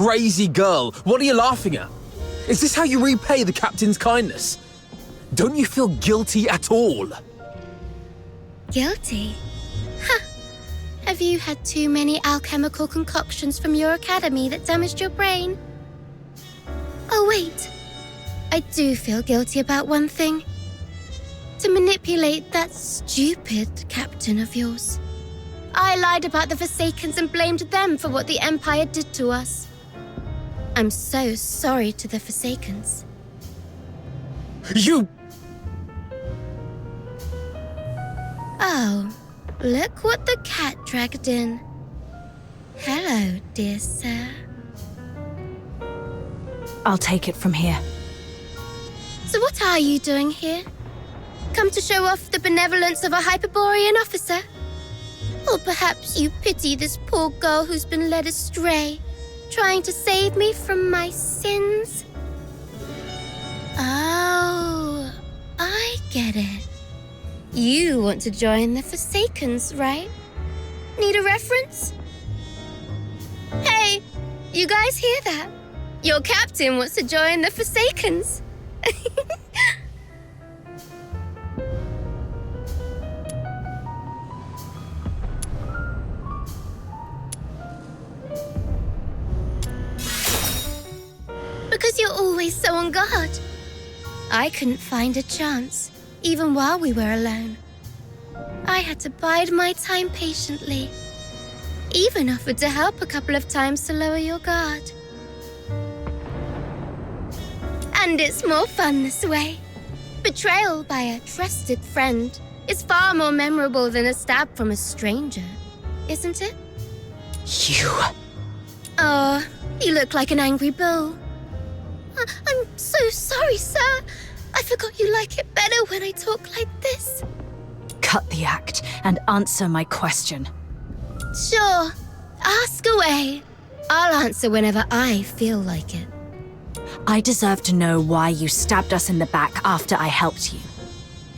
crazy girl. What are you laughing at? Is this how you repay the captain's kindness? Don't you feel guilty at all? Guilty? Huh. Have you had too many alchemical concoctions from your academy that damaged your brain? Oh, wait. I do feel guilty about one thing. To manipulate that stupid captain of yours. I lied about the Forsakens and blamed them for what the Empire did to us. I'm so sorry to the Forsakens. You... Oh, look what the cat dragged in. Hello, dear sir. I'll take it from here. So what are you doing here? Come to show off the benevolence of a Hyperborean officer? Or perhaps you pity this poor girl who's been led astray, trying to save me from my sins? Oh, I get it. You want to join the Forsakens, right? Need a reference? Hey, you guys hear that? Your captain wants to join the Forsakens. Because you're always so on guard. I couldn't find a chance, even while we were alone. I had to bide my time patiently. Even offered to help a couple of times to lower your guard. And it's more fun this way. Betrayal by a trusted friend is far more memorable than a stab from a stranger, isn't it? You... Oh, you look like an angry bull. I'm so sorry, sir. I forgot you like it better when I talk like this. Cut the act and answer my question. Sure. Ask away. I'll answer whenever I feel like it. I deserve to know why you stabbed us in the back after I helped you.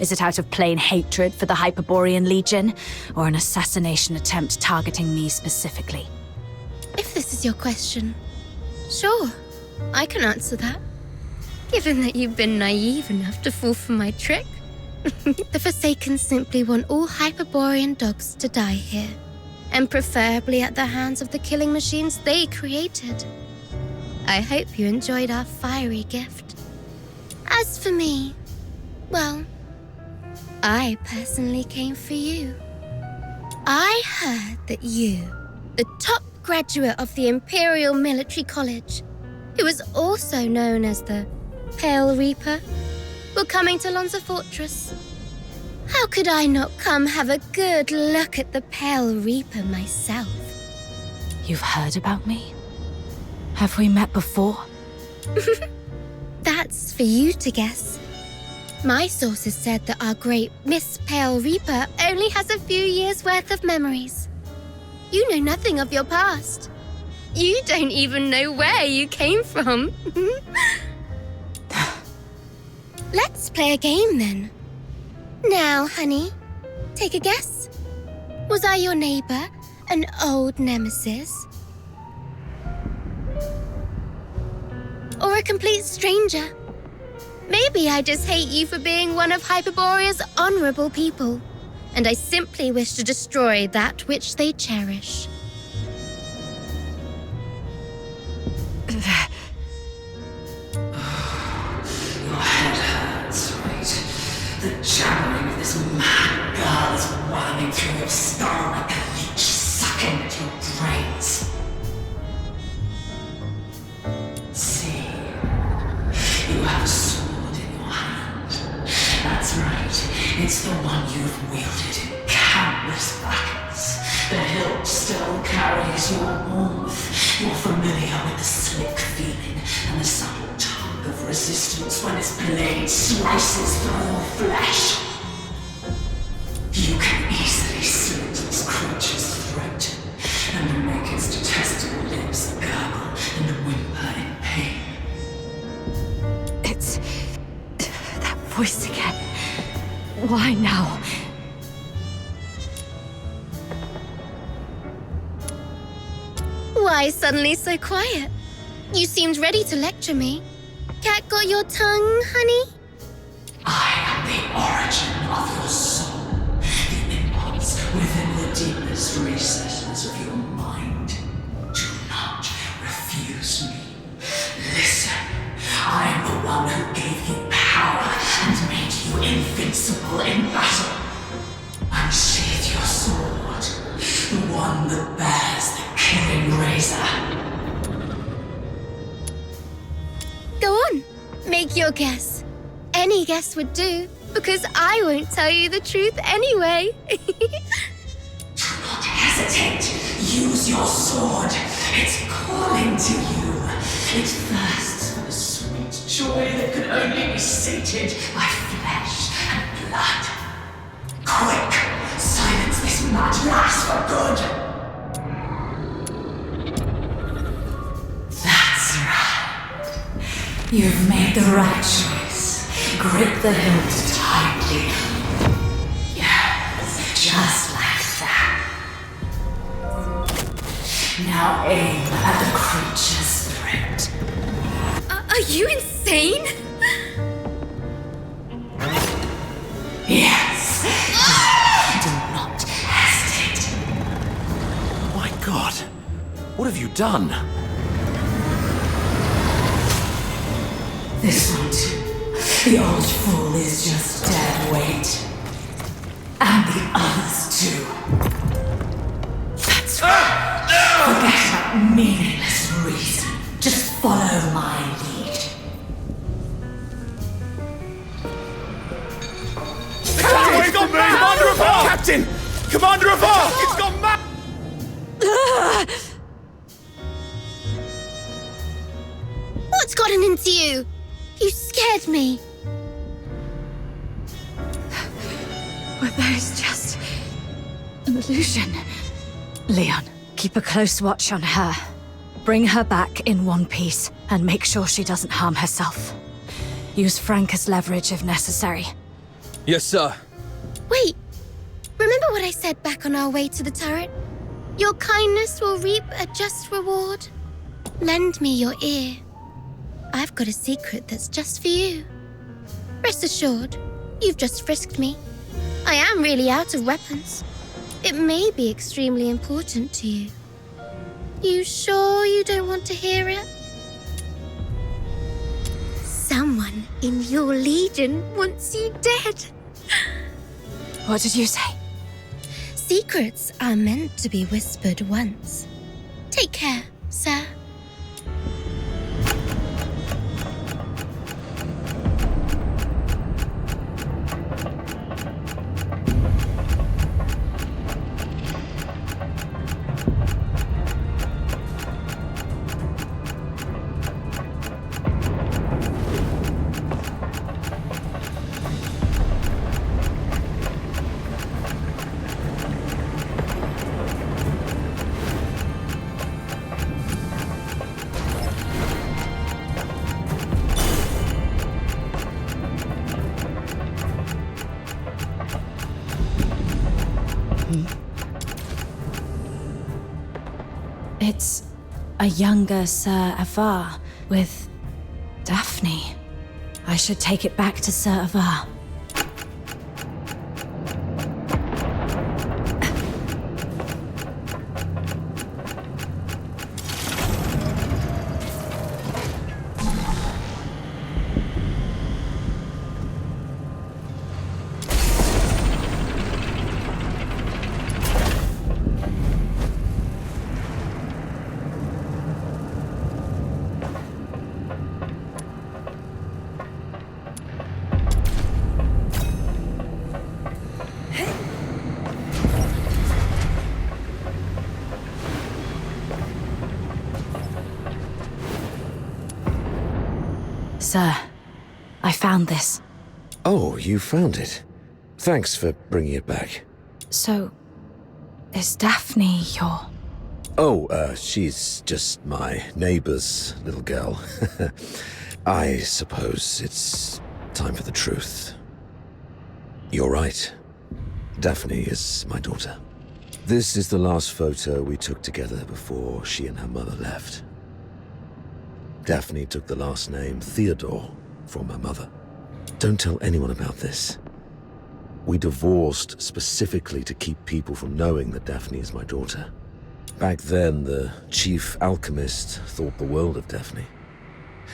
Is it out of plain hatred for the Hyperborean Legion, or an assassination attempt targeting me specifically? If this is your question, sure, I can answer that. Given that you've been naive enough to fall for my trick. The Forsaken simply want all Hyperborean dogs to die here, and preferably at the hands of the killing machines they created. I hope you enjoyed our fiery gift. As for me, well, I personally came for you. I heard that you, the top graduate of the Imperial Military College, who is also known as the Pale Reaper, were coming to Lonza Fortress. How could I not come have a good look at the Pale Reaper myself? You've heard about me? Have we met before? That's for you to guess. My sources said that our great Miss Pale Reaper only has a few years' worth of memories. You know nothing of your past. You don't even know where you came from. Let's play a game then. Now, honey, take a guess. Was I your neighbor, an old nemesis? Or a complete stranger? Maybe I just hate you for being one of Hyperborea's honorable people, and I simply wish to destroy that which they cherish. Your head hurts, right? The jabbering of this mad girl is worming through your skull like a leech sucking at your brains. See, you have a sword in your hand. That's right, it's the one you've wielded in countless battles. The hilt still carries your warmth. You're familiar with the slick feeling and the subtle tug of resistance when its blade slices through your flesh. You can easily slit its creature's throat and make its detestable lips gurgle and whimper in pain. It's... that voice again. Why now? Why suddenly so quiet? You seemed ready to lecture me. Cat got your tongue, honey? I am the origin of your soul, the impulse within the deepest recesses of your mind. Do not refuse me. Listen, I am the one who gave you power and made you invincible in battle. Unsheath your sword, the one that bears the killing razor. Go on, make your guess. Any guess would do, because I won't tell you the truth anyway. Do not hesitate. Use your sword. It's calling to you. It thirsts for the sweet joy that can only be sated by flesh and blood. Quick! Silence this mad lass for good! That's right. You've made the right choice. Grip the hilt tightly. Yes, just like that. Now aim at the creature's throat. Are you insane? Yes. Do not hesitate. My God, what have you done? This one too. The old fool is just dead weight. And the others too. That's right. Forget that meaningless reason. Just follow my lead. It's gone mad! Commander of Ark! Captain! Commander of Ark! It's gone mad! What's gotten into you? You scared me. Were those just an illusion? Leon, keep a close watch on her. Bring her back in one piece and make sure she doesn't harm herself. Use Frank as leverage if necessary. Yes, sir. Wait, remember what I said back on our way to the turret? Your kindness will reap a just reward. Lend me your ear. I've got a secret that's just for you. Rest assured, you've just frisked me. I am really out of weapons. It may be extremely important to you. You sure you don't want to hear it? Someone in your legion wants you dead. What did you say? Secrets are meant to be whispered once. Take care, sir. It's a younger Sir Avar with Daphne. I should take it back to Sir Avar. Sir, I found this. Oh, you found it. Thanks for bringing it back. So, is Daphne your... Oh, she's just my neighbor's little girl. I suppose it's time for the truth. You're right. Daphne is my daughter. This is the last photo we took together before she and her mother left. Daphne took the last name Theodore from her mother. Don't tell anyone about this. We divorced specifically to keep people from knowing that Daphne is my daughter. Back then, the chief alchemist thought the world of Daphne.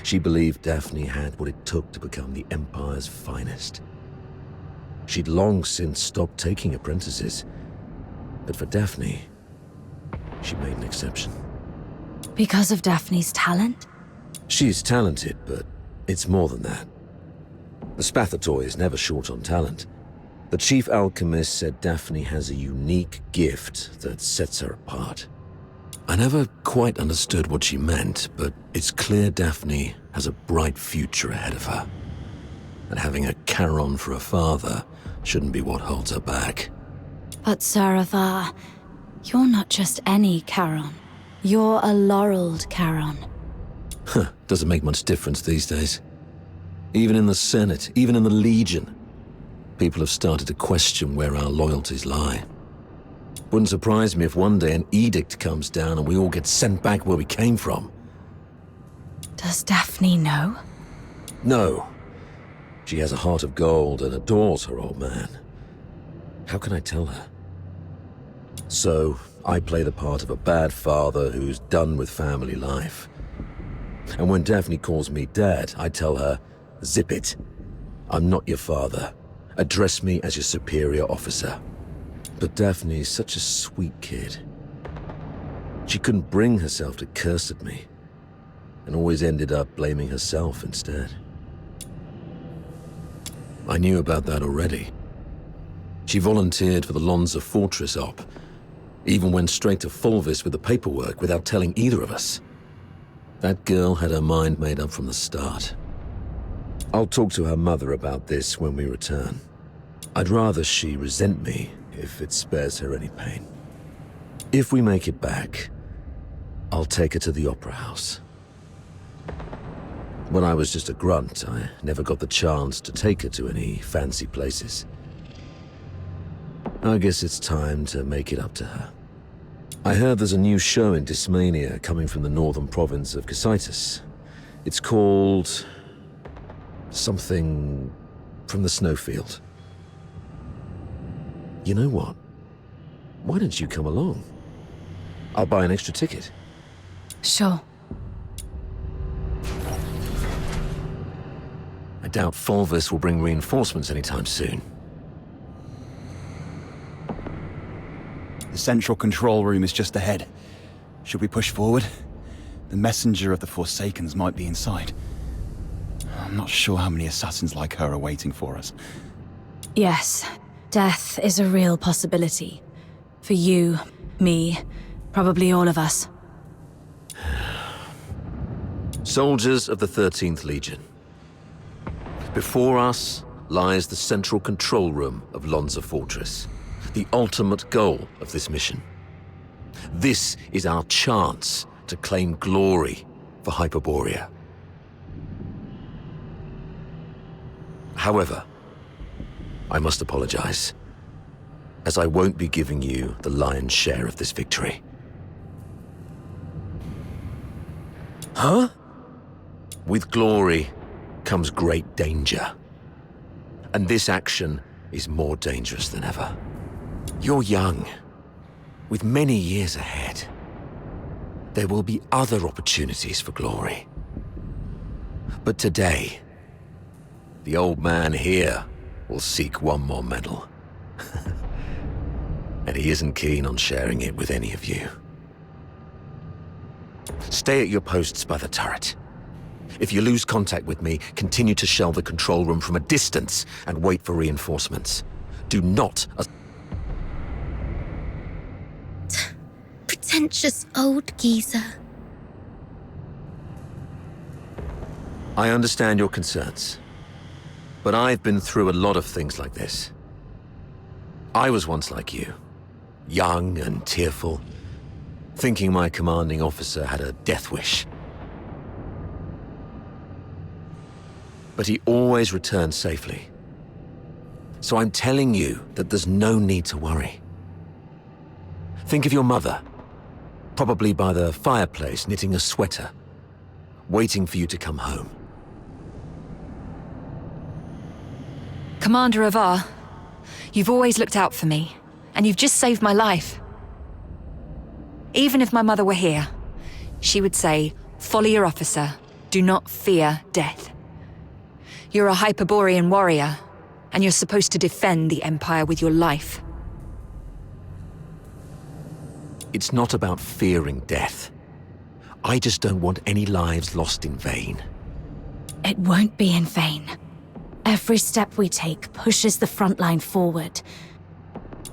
She believed Daphne had what it took to become the Empire's finest. She'd long since stopped taking apprentices, but for Daphne, she made an exception. Because of Daphne's talent? She's talented, but it's more than that. The Spathatoy is never short on talent. The chief alchemist said Daphne has a unique gift that sets her apart. I never quite understood what she meant, but it's clear Daphne has a bright future ahead of her. And having a Charon for a father shouldn't be what holds her back. But Sir Avar, you're not just any Charon. You're a laureled Charon. Huh, doesn't make much difference these days. Even in the Senate, even in the Legion, people have started to question where our loyalties lie. Wouldn't surprise me if one day an edict comes down and we all get sent back where we came from. Does Daphne know? No. She has a heart of gold and adores her old man. How can I tell her? So, I play the part of a bad father who's done with family life. And when Daphne calls me Dad, I tell her, zip it. I'm not your father. Address me as your superior officer. But Daphne's such a sweet kid. She couldn't bring herself to curse at me, and always ended up blaming herself instead. I knew about that already. She volunteered for the Lonza Fortress op, even went straight to Fulvis with the paperwork without telling either of us. That girl had her mind made up from the start. I'll talk to her mother about this when we return. I'd rather she resent me if it spares her any pain. If we make it back, I'll take her to the Opera House. When I was just a grunt, I never got the chance to take her to any fancy places. I guess it's time to make it up to her. I heard there's a new show in Dysmania coming from the northern province of Cocytus. It's called something from the snowfield. You know what? Why don't you come along? I'll buy an extra ticket. Sure. I doubt Fulvis will bring reinforcements anytime soon. The central control room is just ahead. Should we push forward? The messenger of the Forsakens might be inside. I'm not sure how many assassins like her are waiting for us. Yes, death is a real possibility. For you, me, probably all of us. Soldiers of the 13th Legion. Before us lies the central control room of Lonza Fortress, the ultimate goal of this mission. This is our chance to claim glory for Hyperborea. However, I must apologize, as I won't be giving you the lion's share of this victory. Huh? With glory comes great danger. And this action is more dangerous than ever. You're young, with many years ahead. There will be other opportunities for glory. But today, the old man here will seek one more medal. And he isn't keen on sharing it with any of you. Stay at your posts by the turret. If you lose contact with me, continue to shell the control room from a distance and wait for reinforcements. Do not... Pretentious old geezer. I understand your concerns, but I've been through a lot of things like this. I was once like you, young and tearful, thinking my commanding officer had a death wish. But he always returned safely. So I'm telling you that there's no need to worry. Think of your mother, probably by the fireplace knitting a sweater, waiting for you to come home. Commander Avar, you've always looked out for me, and you've just saved my life. Even if my mother were here, she would say, "Follow your officer. Do not fear death." You're a Hyperborean warrior, and you're supposed to defend the Empire with your life. It's not about fearing death. I just don't want any lives lost in vain. It won't be in vain. Every step we take pushes the front line forward.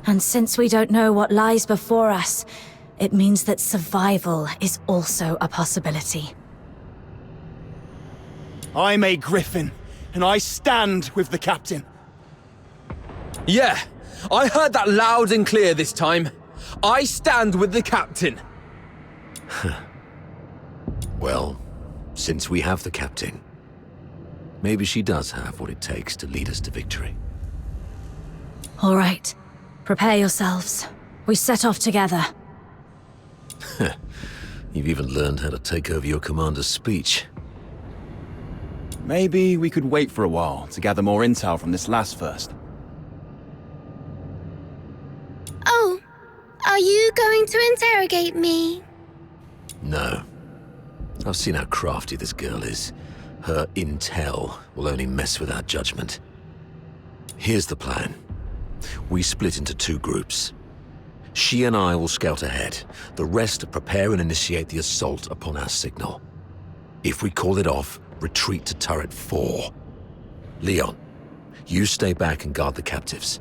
And since we don't know what lies before us, it means that survival is also a possibility. I'm a Griffin, and I stand with the captain. Yeah, I heard that loud and clear this time. I stand with the captain. Well, since we have the captain, maybe she does have what it takes to lead us to victory. All right, prepare yourselves. We set off together. You've even learned how to take over your commander's speech. Maybe we could wait for a while to gather more intel from this last first. Oh, are you going to interrogate me? No. I've seen how crafty this girl is. Her intel will only mess with our judgment. Here's the plan. We split into 2 groups. She and I will scout ahead. The rest prepare and initiate the assault upon our signal. If we call it off, retreat to turret 4. Leon, you stay back and guard the captives.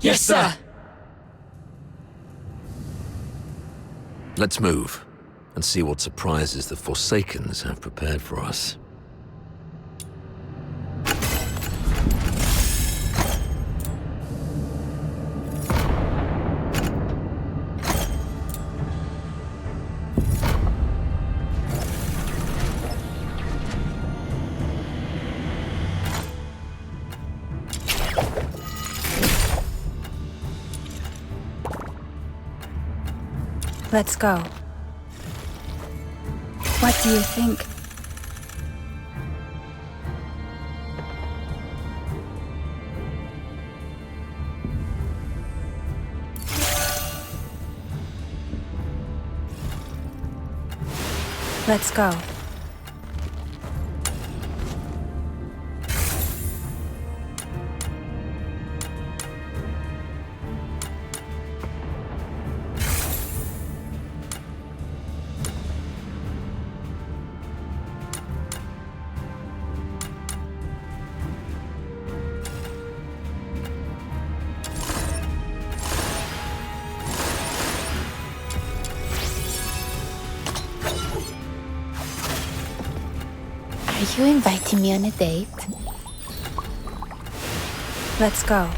Yes, sir! Let's move and see what surprises the Forsakens have prepared for us. Let's go. What do you think? Let's go. Are you inviting me on a date? Let's go.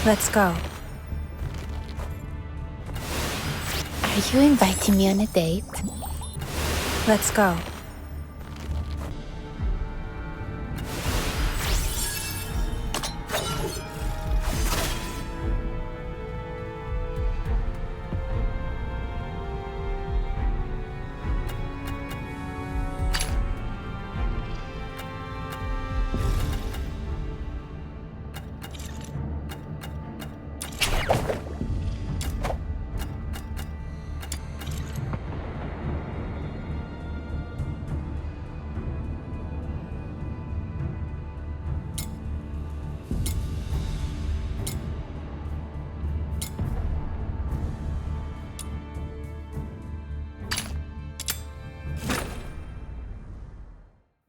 Let's go. Are you inviting me on a date? Let's go.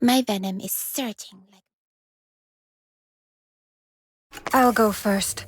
My venom is surging like... I'll go first.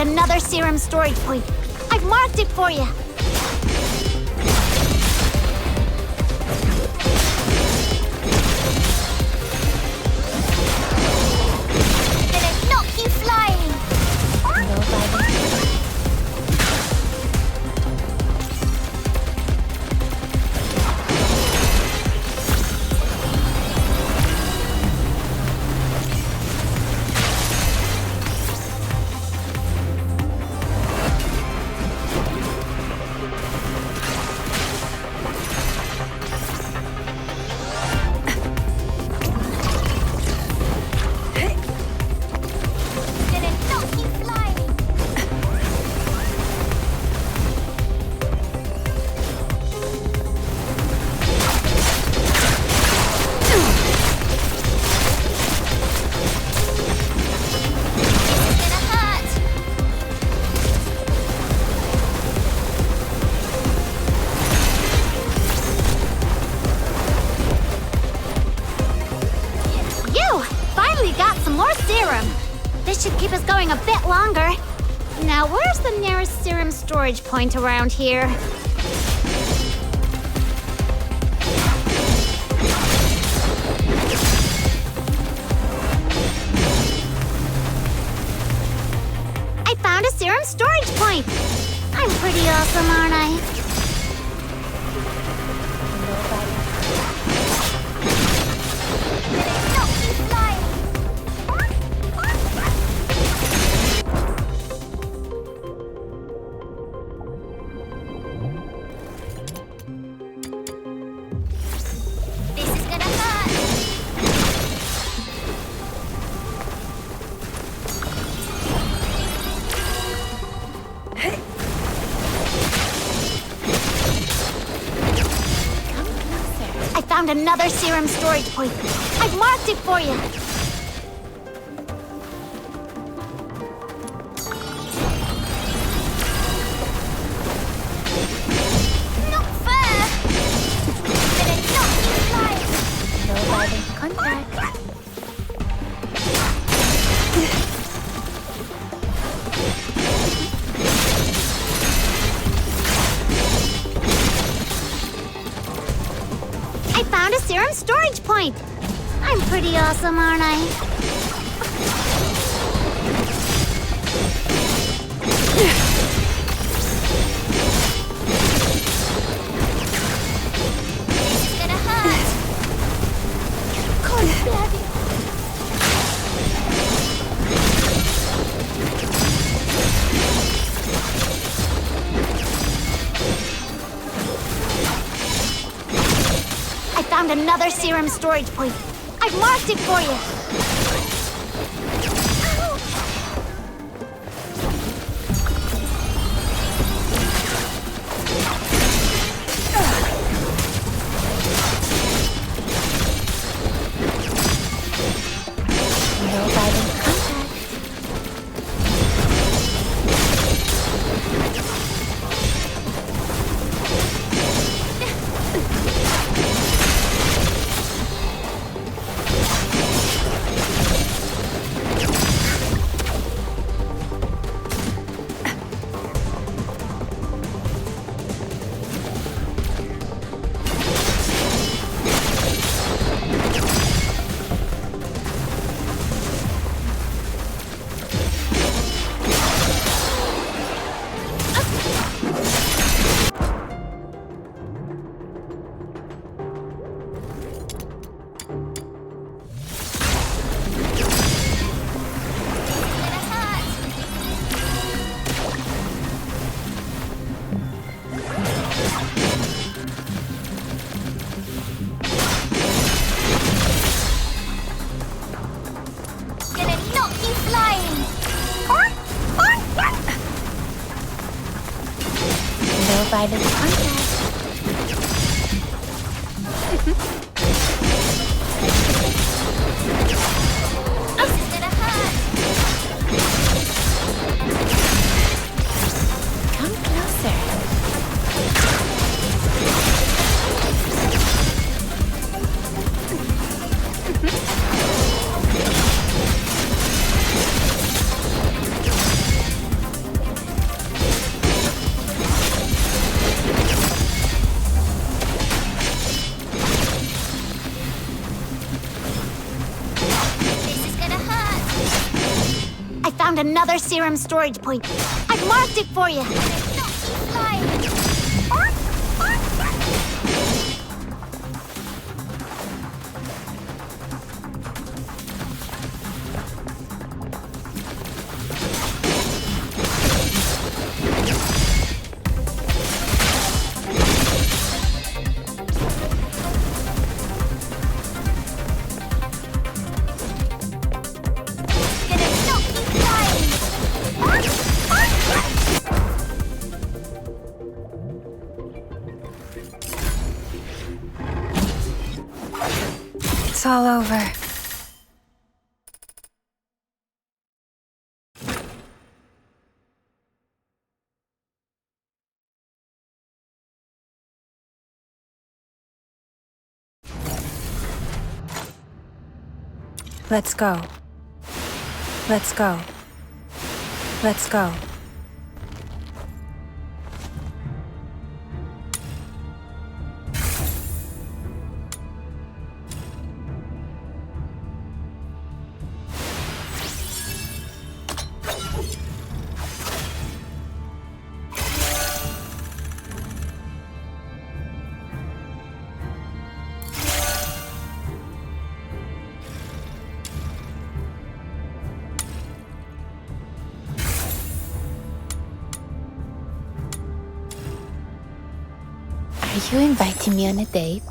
Another serum storage point. I've marked it for you. Gonna knock you flying. This should keep us going a bit longer. Now, where's the nearest serum storage point around here? I found a serum storage point! I'm pretty awesome, aren't I? Another serum storage point. I've marked it for you. Not fair. Gonna knock you flying. No diving contact. I found a serum storage point! I'm pretty awesome, aren't I? This is gonna hurt! God damn it! I found another serum storage point. I've marked it for you. No biting contact. Come closer. This is gonna hurt. I found another serum storage point. I've marked it for you. Don't keep lying. Don't keep lying. It's all over. Let's go. Let's go. Let's go. Are you inviting me on a date?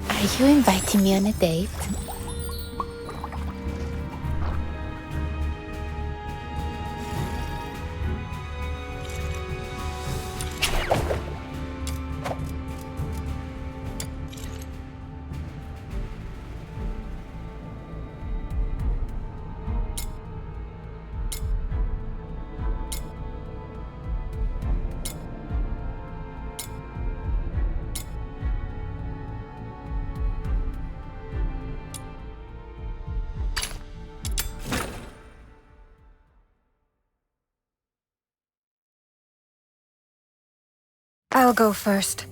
Are you inviting me on a date? I'll go first.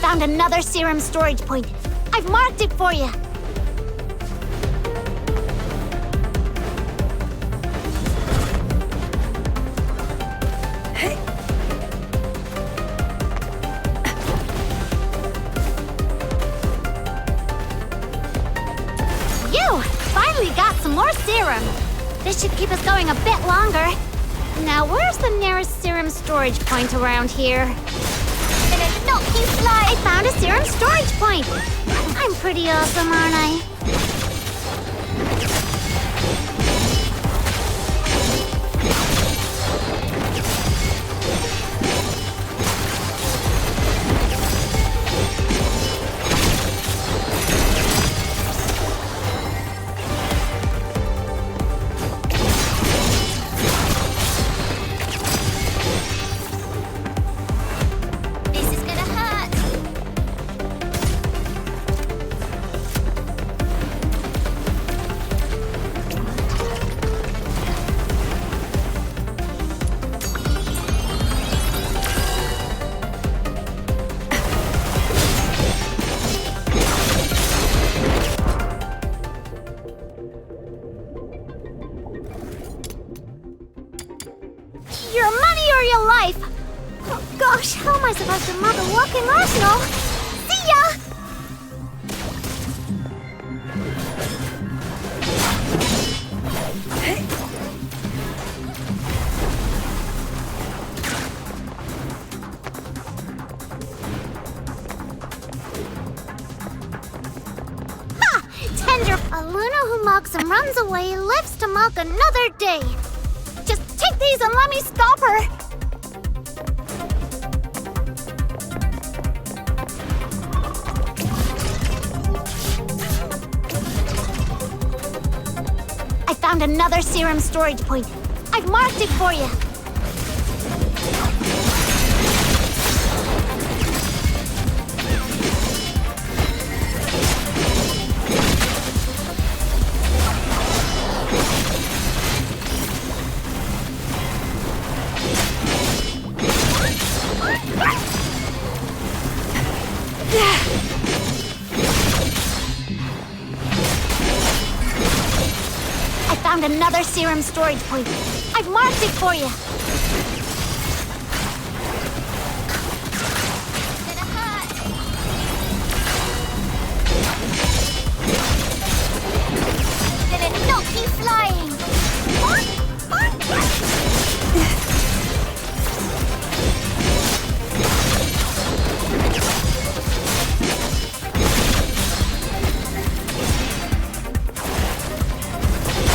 Found another serum storage point. I've marked it for you. You finally got some more serum. This should keep us going a bit longer. Now, where's the nearest serum storage point around here? Don't keep flying! I found a serum storage point! I'm pretty awesome, aren't I? Gosh, how am I supposed to mug a walking arsenal? See ya! Ha! Tender. A Luna who mugs and runs away lives to mug another day. Just take these and let me stop her. I found another serum storage point. I've marked it for you. I found another serum storage point. I've marked it for you. Didn't know keep flying.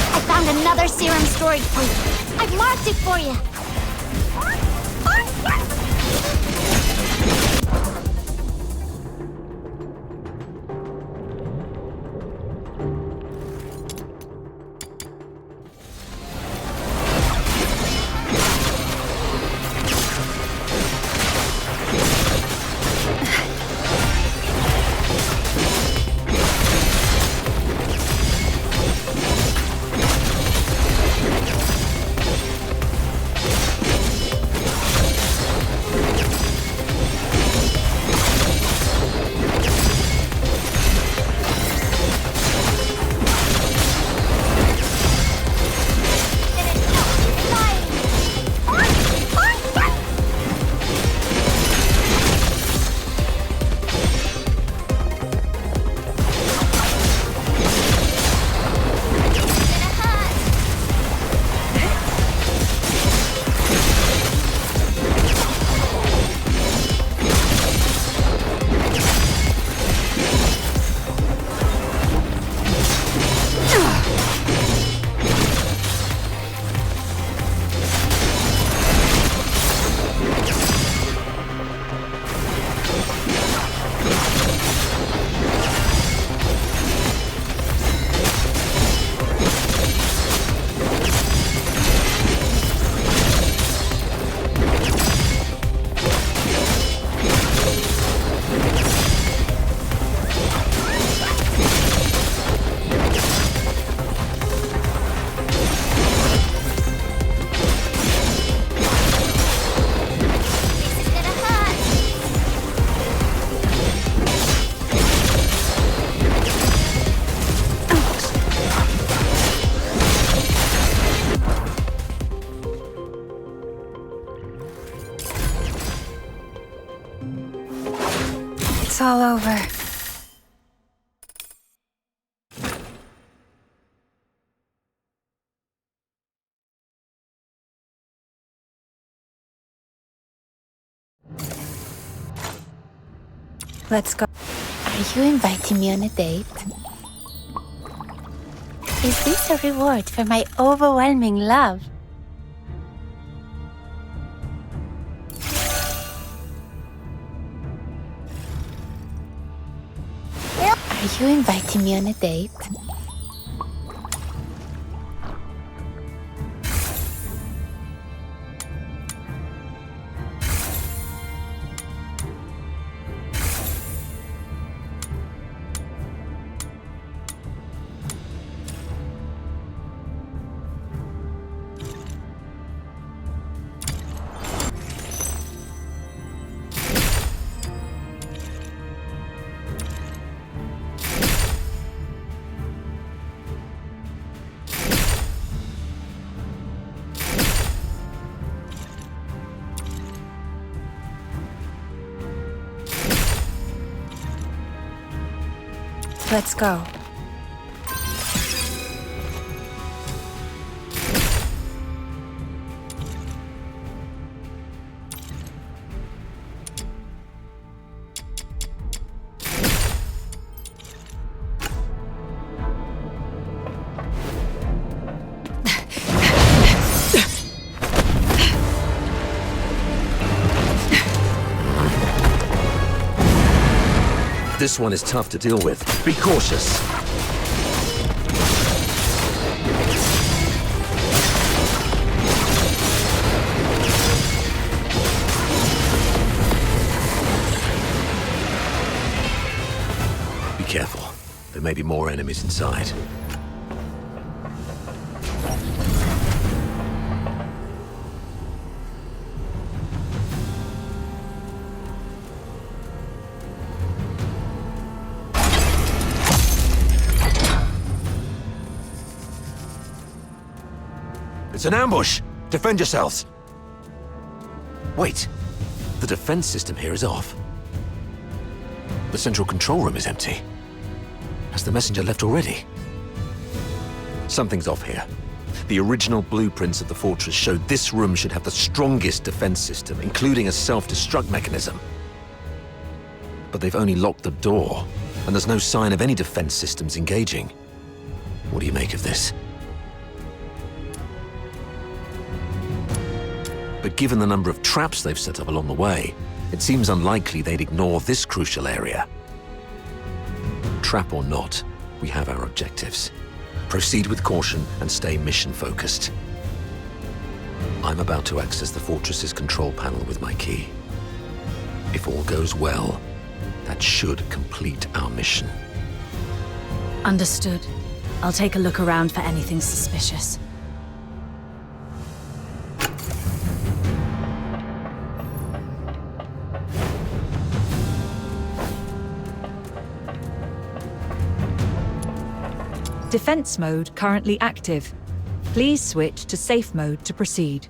I found another serum storage point. I've marked it for you. It's all over. Let's go. Are you inviting me on a date? Is this a reward for my overwhelming love? Are you inviting me on a date? Let's go. This one is tough to deal with. Be cautious. Be careful. There may be more enemies inside. It's an ambush! Defend yourselves! Wait. The defense system here is off. The central control room is empty. Has the messenger left already? Something's off here. The original blueprints of the fortress showed this room should have the strongest defense system, including a self-destruct mechanism. But they've only locked the door, and there's no sign of any defense systems engaging. What do you make of this? But given the number of traps they've set up along the way, it seems unlikely they'd ignore this crucial area. Trap or not, we have our objectives. Proceed with caution and stay mission-focused. I'm about to access the fortress's control panel with my key. If all goes well, that should complete our mission. Understood. I'll take a look around for anything suspicious. Defense mode currently active. Please switch to safe mode to proceed.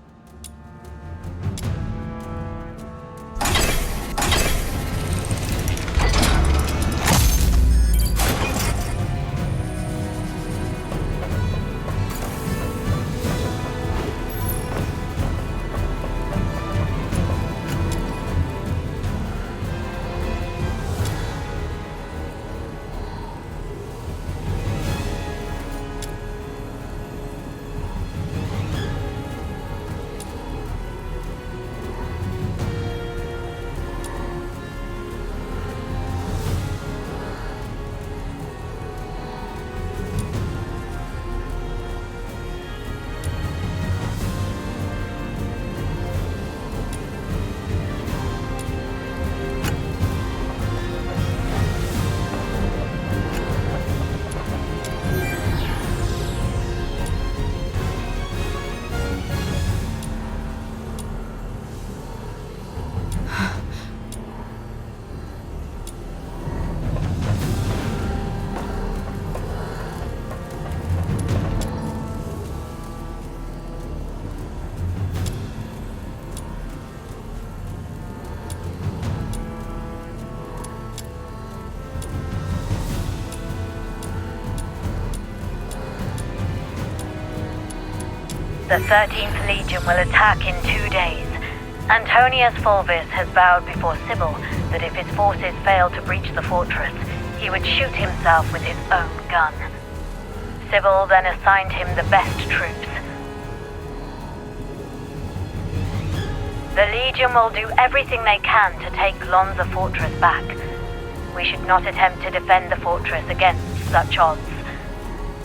The 13th Legion will attack in 2 days. Antonius Fulvis has vowed before Sybil that if his forces fail to breach the fortress, he would shoot himself with his own gun. Sybil then assigned him the best troops. The Legion will do everything they can to take Lonza Fortress back. We should not attempt to defend the fortress against such odds.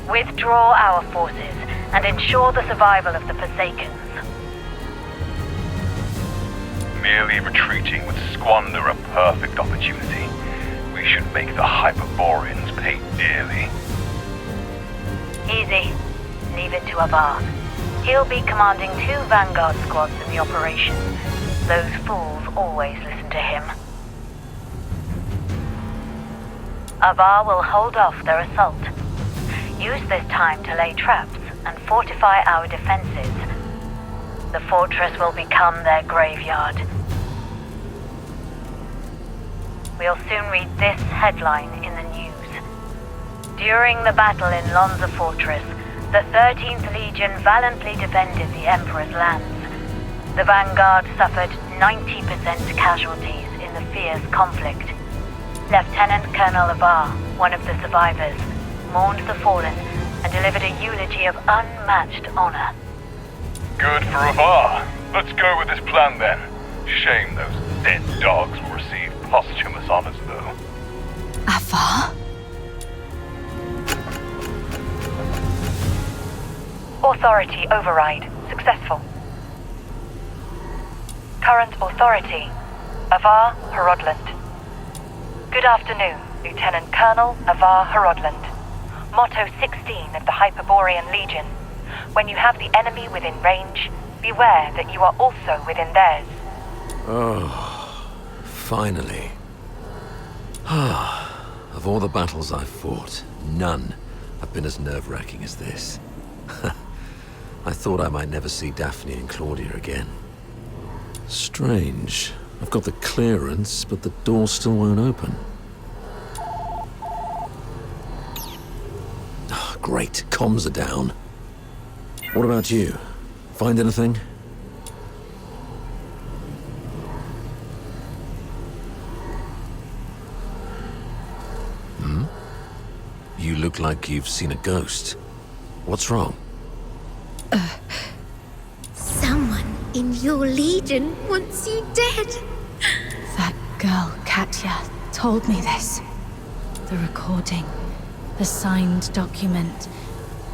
Withdraw our forces and ensure the survival of the Forsakens. Merely retreating would squander a perfect opportunity. We should make the Hyperboreans pay dearly. Easy. Leave it to Avar. He'll be commanding 2 Vanguard squads in the operation. Those fools always listen to him. Avar will hold off their assault. Use this time to lay traps and fortify our defenses. The fortress will become their graveyard. We'll soon read this headline in the news. During the battle in Lonza Fortress, the 13th Legion valiantly defended the Emperor's lands. The Vanguard suffered 90% casualties in the fierce conflict. Lieutenant Colonel Avar, one of the survivors, mourned the fallen and delivered a eulogy of unmatched honor. Good for Avar. Let's go with this plan then. Shame those dead dogs will receive posthumous honors, though. Avar? Authority override successful. Current authority, Avar Harodland. Good afternoon, Lieutenant Colonel Avar Harodland. Motto 16 of the Hyperborean Legion. When you have the enemy within range, beware that you are also within theirs. Oh, finally. Of all the battles I've fought, none have been as nerve-wracking as this. I thought I might never see Daphne and Claudia again. Strange. I've got the clearance, but the door still won't open. Oh, great, comms are down. What about you? Find anything? You look like you've seen a ghost. What's wrong? Someone in your legion wants you dead. That girl, Katya, told me this. The recording, the signed document,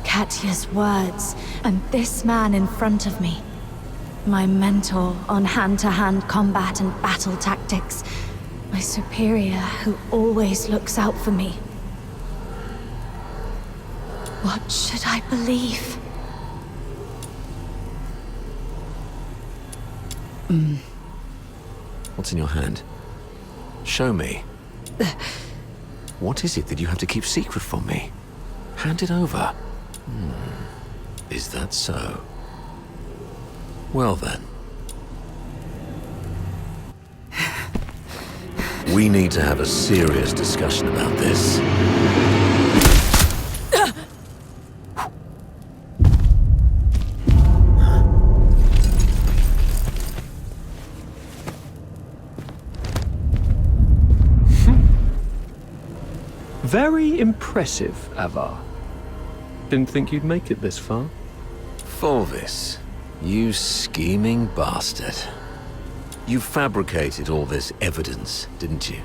Katya's words, and this man in front of me. My mentor on hand-to-hand combat and battle tactics. My superior who always looks out for me. What should I believe? What's in your hand? Show me. What is it that you have to keep secret from me? Hand it over. Is that so? Well then. We need to have a serious discussion about this. Very impressive, Avar. Didn't think you'd make it this far. Fulvis, you scheming bastard. You fabricated all this evidence, didn't you?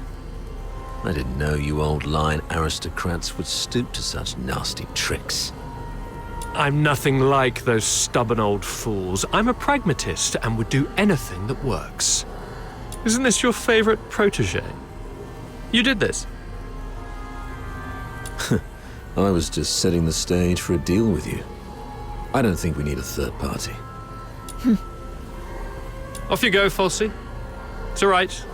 I didn't know you old line aristocrats would stoop to such nasty tricks. I'm nothing like those stubborn old fools. I'm a pragmatist and would do anything that works. Isn't this your favorite protege? You did this. I was just setting the stage for a deal with you. I don't think we need a third party. Off you go, Falsey. It's all right.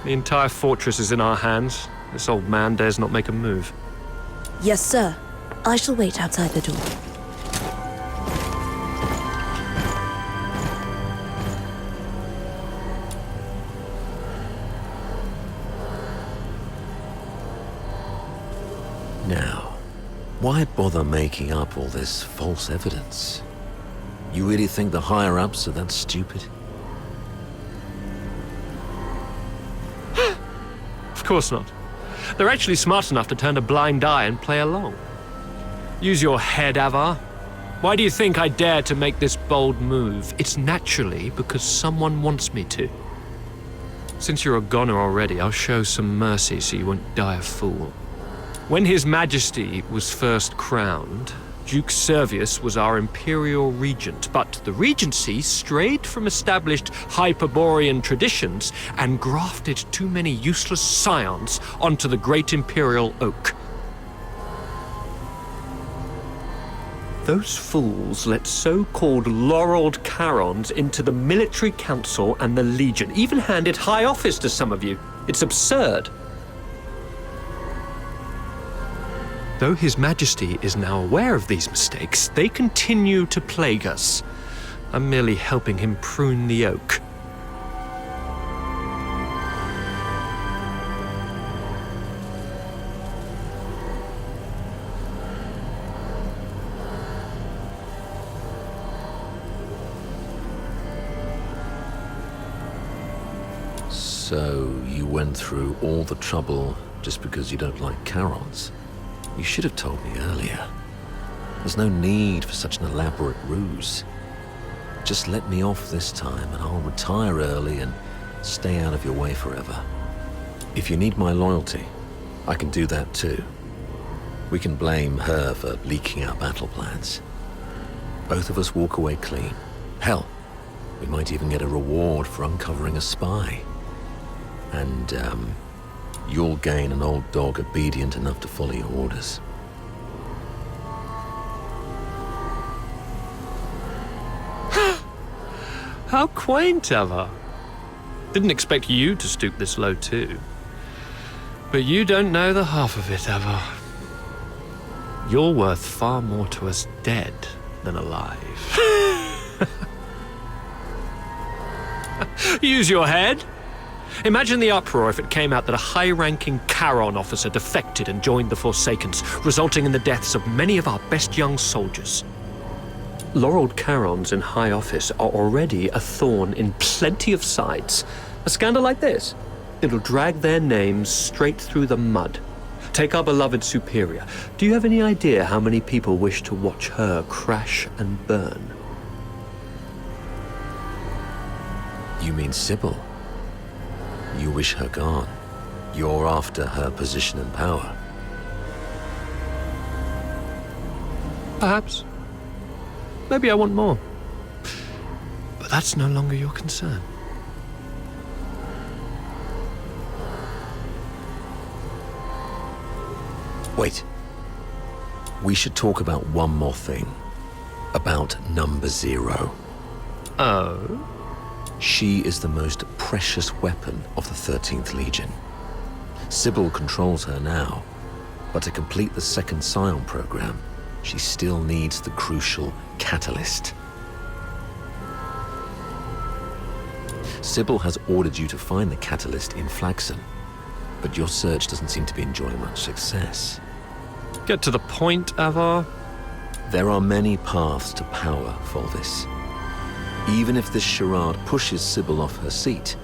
The entire fortress is in our hands. This old man dares not make a move. Yes, sir. I shall wait outside the door. Now, why bother making up all this false evidence? You really think the higher-ups are that stupid? Of course not. They're actually smart enough to turn a blind eye and play along. Use your head, Avar. Why do you think I dare to make this bold move? It's naturally because someone wants me to. Since you're a goner already, I'll show some mercy so you won't die a fool. When His Majesty was first crowned, Duke Servius was our imperial regent, but the regency strayed from established Hyperborean traditions and grafted too many useless scions onto the great imperial oak. Those fools let so-called laureled Charons into the military council and the Legion, even handed high office to some of you. It's absurd. Though His Majesty is now aware of these mistakes, they continue to plague us. I'm merely helping him prune the oak. So, you went through all the trouble just because you don't like Charons? You should have told me earlier. There's no need for such an elaborate ruse. Just let me off this time and I'll retire early and stay out of your way forever. If you need my loyalty, I can do that too. We can blame her for leaking our battle plans. Both of us walk away clean. Hell, we might even get a reward for uncovering a spy. And, you'll gain an old dog obedient enough to follow your orders. How quaint, Ava. Didn't expect you to stoop this low too. But you don't know the half of it, Ava. You're worth far more to us dead than alive. Use your head. Imagine the uproar if it came out that a high-ranking Charon officer defected and joined the Forsakens, resulting in the deaths of many of our best young soldiers. Laureled Charons in high office are already a thorn in plenty of sides. A scandal like this, it'll drag their names straight through the mud. Take our beloved superior. Do you have any idea how many people wish to watch her crash and burn? You mean Sybil? You wish her gone. You're after her position and power. Perhaps. Maybe I want more. But that's no longer your concern. Wait. We should talk about one more thing. About Number 0. Oh? She is the most precious weapon of the 13th Legion. Sybil controls her now, but to complete the second Scion program, she still needs the crucial catalyst. Sybil has ordered you to find the catalyst in Flaxen, but your search doesn't seem to be enjoying much success. Get to the point, Avar. There are many paths to power, Fulvis. Even if this charade pushes Sybil off her seat,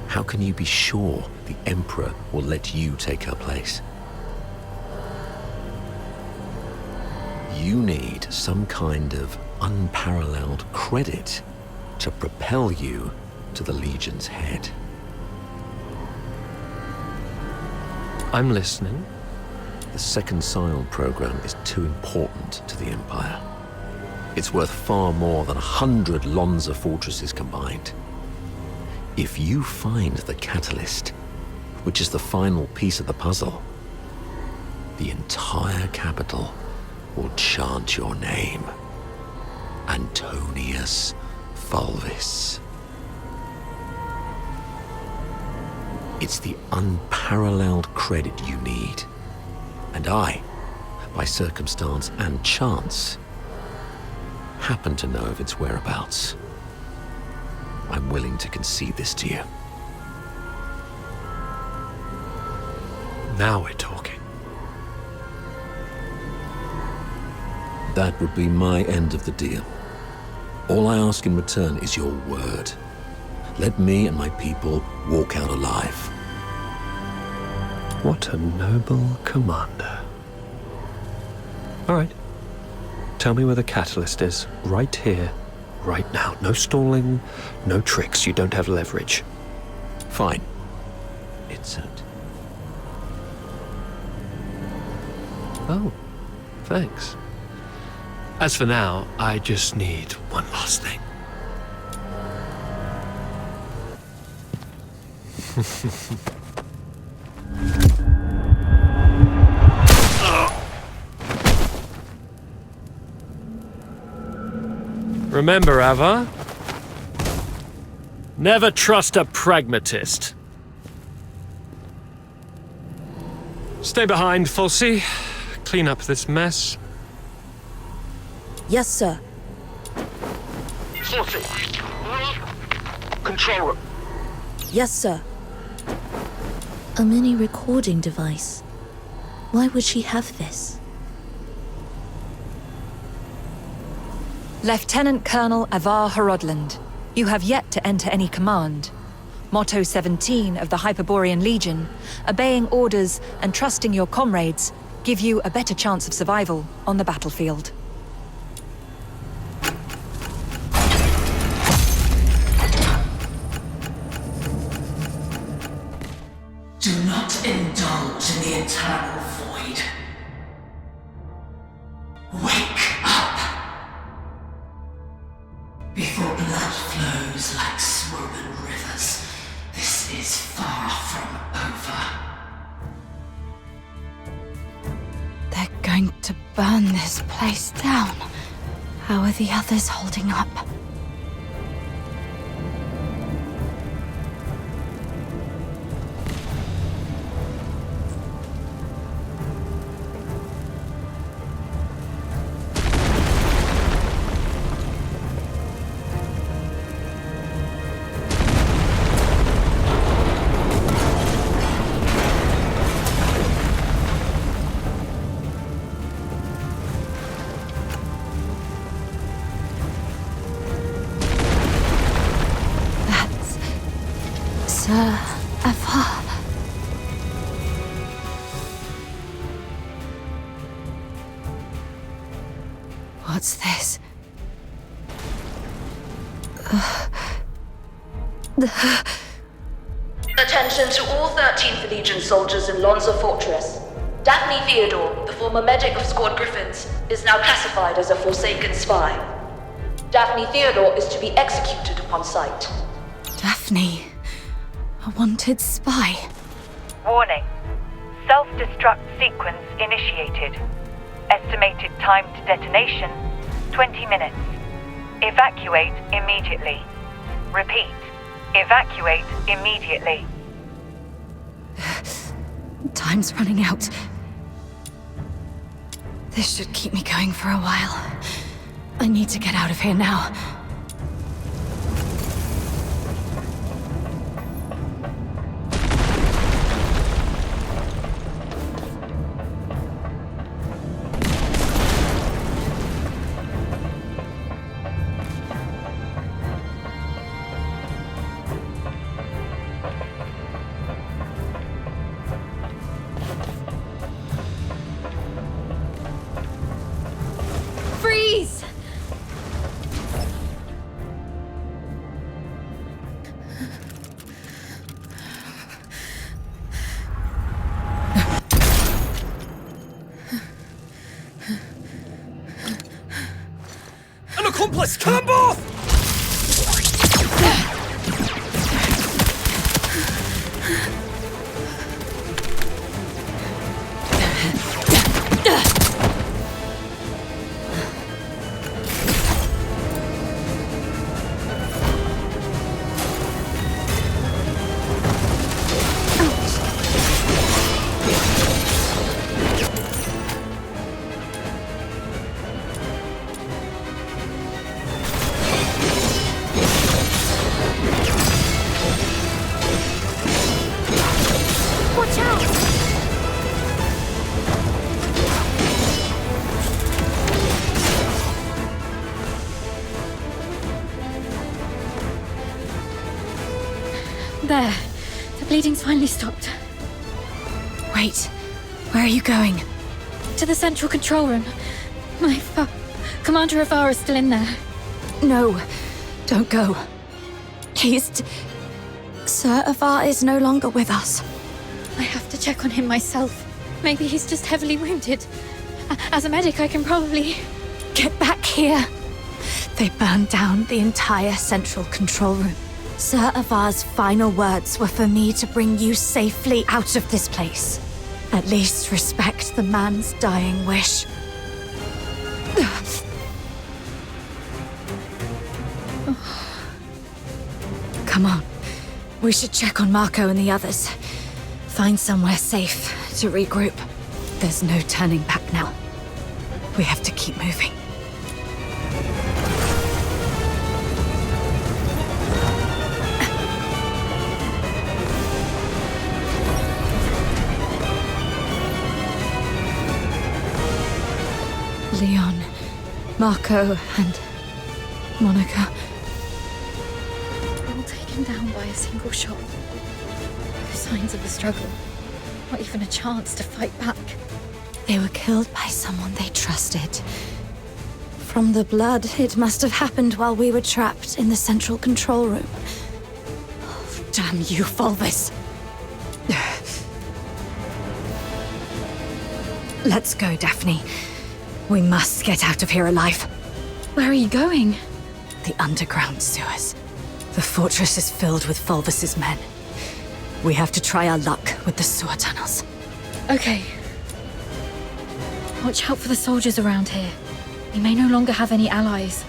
how can you be sure the Emperor will let you take her place? You need some kind of unparalleled credit to propel you to the Legion's head. I'm listening. The second Scion program is too important to the Empire. It's worth far more than 100 Lonza fortresses combined. If you find the catalyst, which is the final piece of the puzzle, the entire capital will chant your name. Antonius Fulvis. It's the unparalleled credit you need. And I, by circumstance and chance, happen to know of its whereabouts. I'm willing to concede this to you. Now we're talking. That would be my end of the deal. All I ask in return is your word. Let me and my people walk out alive. What a noble commander. All right. Tell me where the catalyst is. Right here, right now. No stalling, no tricks. You don't have leverage. Fine. Insert. Oh, thanks. As for now, I just need one last thing. Remember, Ava, never trust a pragmatist. Stay behind, Fulci. Clean up this mess. Yes, sir. Fulci, control room. Yes, sir. A mini recording device. Why would she have this? Lieutenant Colonel Avar Horodland, you have yet to enter any command. Motto 17 of the Hyperborean Legion, obeying orders and trusting your comrades give you a better chance of survival on the battlefield. Do not indulge in the eternal void. Wake up! Before blood flows like swollen rivers, this is far from over. They're going to burn this place down. How are the others holding up? What's this? Attention to all 13th Legion soldiers in Lonza Fortress. Daphne Theodore, the former medic of Squad Griffins, is now classified as a Forsaken spy. Daphne Theodore is to be executed upon sight. Daphne, a wanted spy. Warning. Self-destruct sequence initiated. Estimated time to detonation, 20 minutes. Evacuate immediately. Repeat. Evacuate immediately. Time's running out. This should keep me going for a while. I need to get out of here now. Freeze! An accomplice! Kill them both! Watch out! There. The bleeding's finally stopped. Wait, where are you going? To the central control room. My Commander Avar is still in there. No, don't go. Sir Avar is no longer with us. I have to check on him myself. Maybe he's just heavily wounded. As a medic, I can probably... Get back here. They burned down the entire central control room. Sir Avar's final words were for me to bring you safely out of this place. At least respect the man's dying wish. Come on. We should check on Marco and the others. Find somewhere safe to regroup. There's no turning back now. We have to keep moving. Leon, Marco, and Monica. We'll take taken down by a single shot. No signs of a struggle. Not even a chance to fight back. They were killed by someone they trusted. From the blood, it must have happened while we were trapped in the central control room. Oh, damn you, Fulvis. Let's go, Daphne. We must get out of here alive. Where are you going? The underground sewers. The fortress is filled with Fulvis's men. We have to try our luck with the sewer tunnels. Okay. Watch out for the soldiers around here. We may no longer have any allies.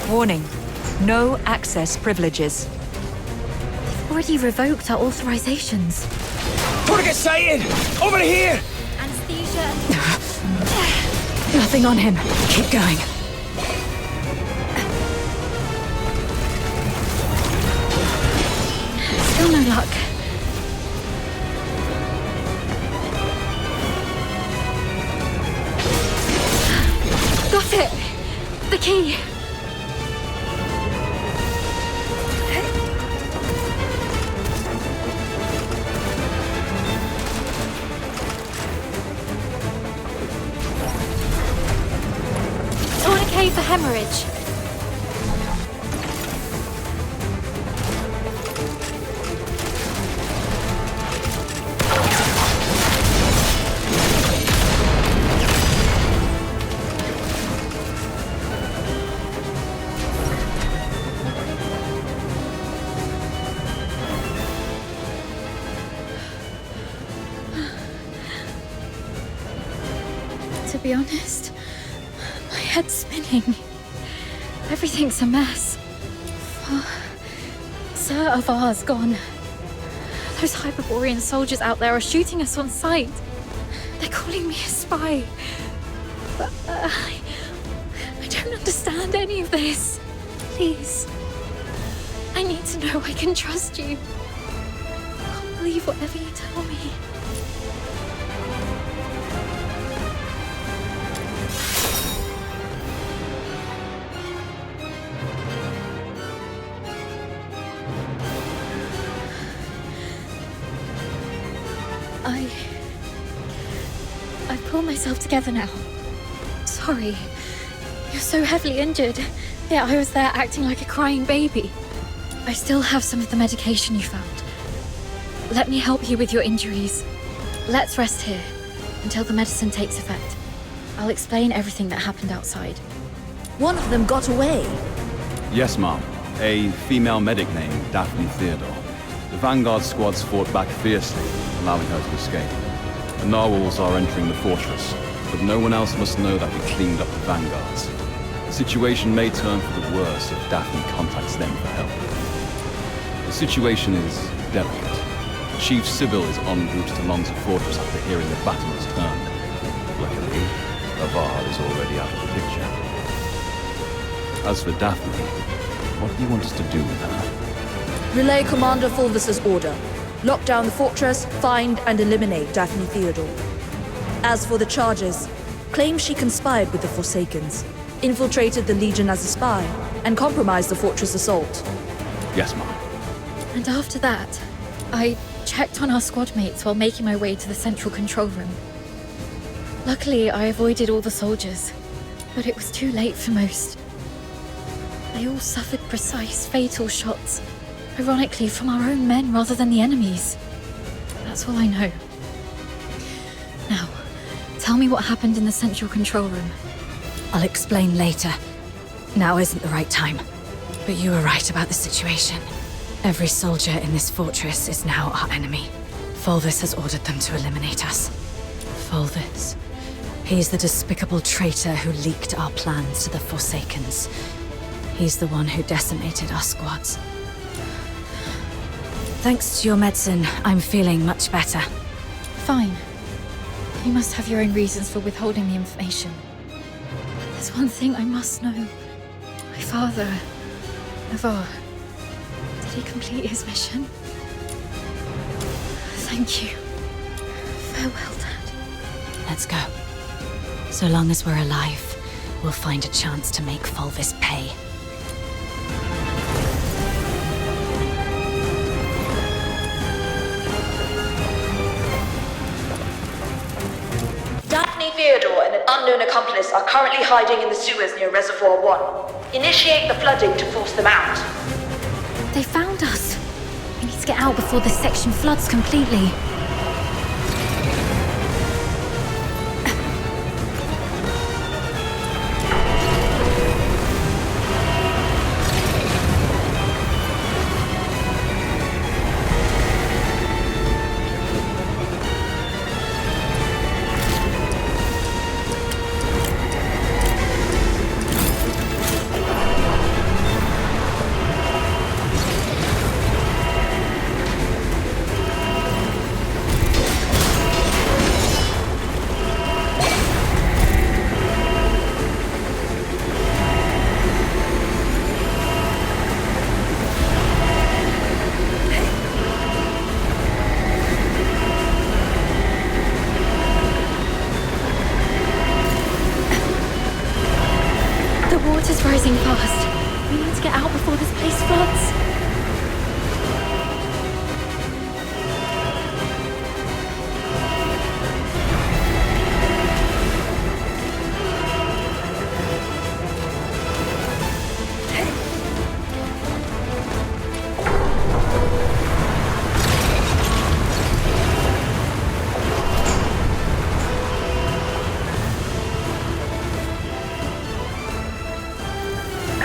Warning. No access privileges. They've already revoked our authorizations. Don't get excited! Over here! Anesthesia. Nothing on him. Keep going. Still no luck. Got it! The key! Tourniquet for hemorrhage. To be honest, my head's spinning. Everything's a mess. Oh, Sir Avar's gone. Those Hyperborean soldiers out there are shooting us on sight. They're calling me a spy. But I don't understand any of this. Please. I need to know I can trust you. I can't believe whatever you tell me. I've pulled myself together now. Sorry. You're so heavily injured. Yet I was there acting like a crying baby. I still have some of the medication you found. Let me help you with your injuries. Let's rest here until the medicine takes effect. I'll explain everything that happened outside. One of them got away. Yes, ma'am. A female medic named Daphne Theodore. The Vanguard squads fought back fiercely, allowing her to escape. The narwhals are entering the fortress, but no one else must know that we cleaned up the Vanguards. The situation may turn for the worse if Daphne contacts them for help. The situation is delicate. Chief Sybil is en route to Lonza Fortress after hearing the battle has turned. Luckily, Avar is already out of the picture. As for Daphne, what do you want us to do with her? Relay Commander Fulvis's order. Lock down the fortress, find and eliminate Daphne Theodore. As for the charges, claim she conspired with the Forsakens, infiltrated the Legion as a spy, and compromised the fortress assault. Yes, ma'am. And after that, I checked on our squad mates while making my way to the central control room. Luckily, I avoided all the soldiers, but it was too late for most. They all suffered precise, fatal shots, ironically from our own men rather than the enemy's. That's all I know. Now, tell me what happened in the central control room. I'll explain later. Now isn't the right time. But you were right about the situation. Every soldier in this fortress is now our enemy. Fulvis has ordered them to eliminate us. Fulvis. He's the despicable traitor who leaked our plans to the Forsakens. He's the one who decimated our squads. Thanks to your medicine, I'm feeling much better. Fine. You must have your own reasons for withholding the information. There's one thing I must know. My father, Navarre, did he complete his mission? Thank you. Farewell, Dad. Let's go. So long as we're alive, we'll find a chance to make Fulvis pay. Daphne Theodore and an unknown accomplice are currently hiding in the sewers near Reservoir 1. Initiate the flooding to force them out. They found us. We need to get out before this section floods completely. Rising fast. We need to get out before this place floods.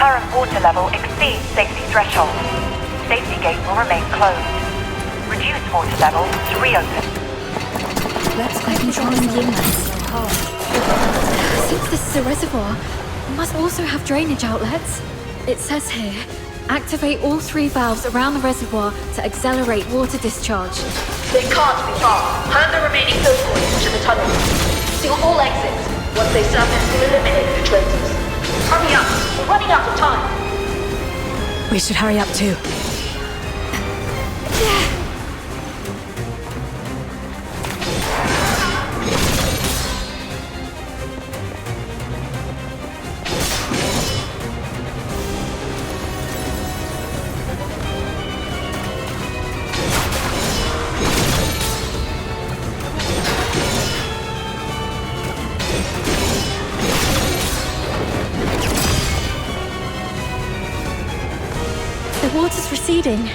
Current water level exceeds safety threshold. Safety gate will remain closed. Reduce water level to reopen. Let's go controlling the inlets. Since this is a reservoir, we must also have drainage outlets. It says here, activate all 3 valves around the reservoir to accelerate water discharge. They can't be far. Hand the remaining fill points into the tunnel. Seal all exits. Once they surface, we'll eliminate the traitors. Hurry up! We're running out of time! We should hurry up too. The water's receding.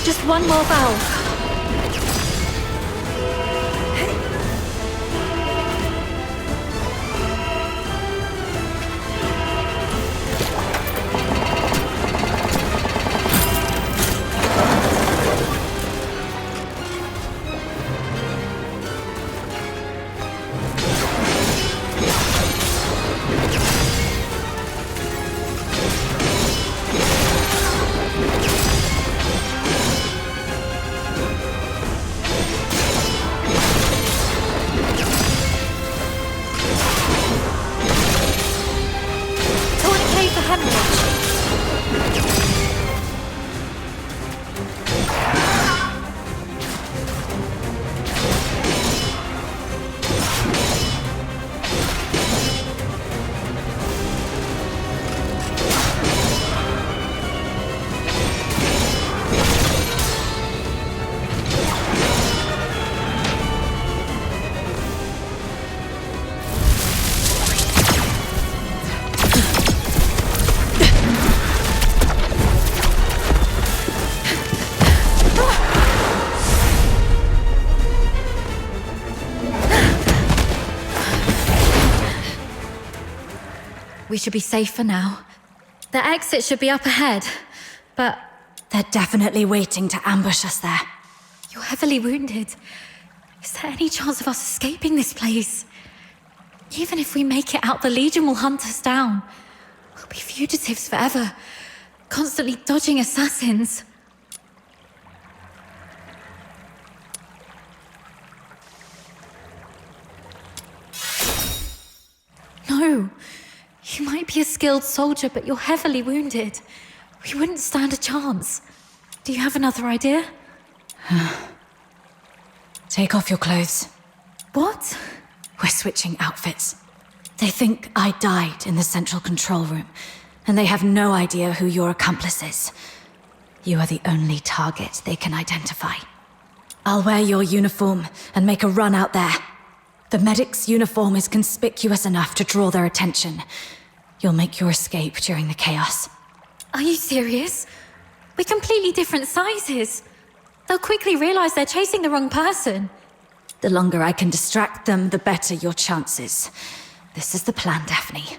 Just one more valve. we should be safe for now. The exit should be up ahead, but... They're definitely waiting to ambush us there. You're heavily wounded. Is there any chance of us escaping this place? Even if we make it out, the Legion will hunt us down. We'll be fugitives forever, constantly dodging assassins. No. You might be a skilled soldier, but you're heavily wounded. We wouldn't stand a chance. Do you have another idea? Take off your clothes. What? We're switching outfits. They think I died in the central control room, and they have no idea who your accomplice is. You are the only target they can identify. I'll wear your uniform and make a run out there. The medic's uniform is conspicuous enough to draw their attention. You'll make your escape during the chaos. Are you serious? We're completely different sizes. They'll quickly realize they're chasing the wrong person. The longer I can distract them, the better your chances. This is the plan, Daphne.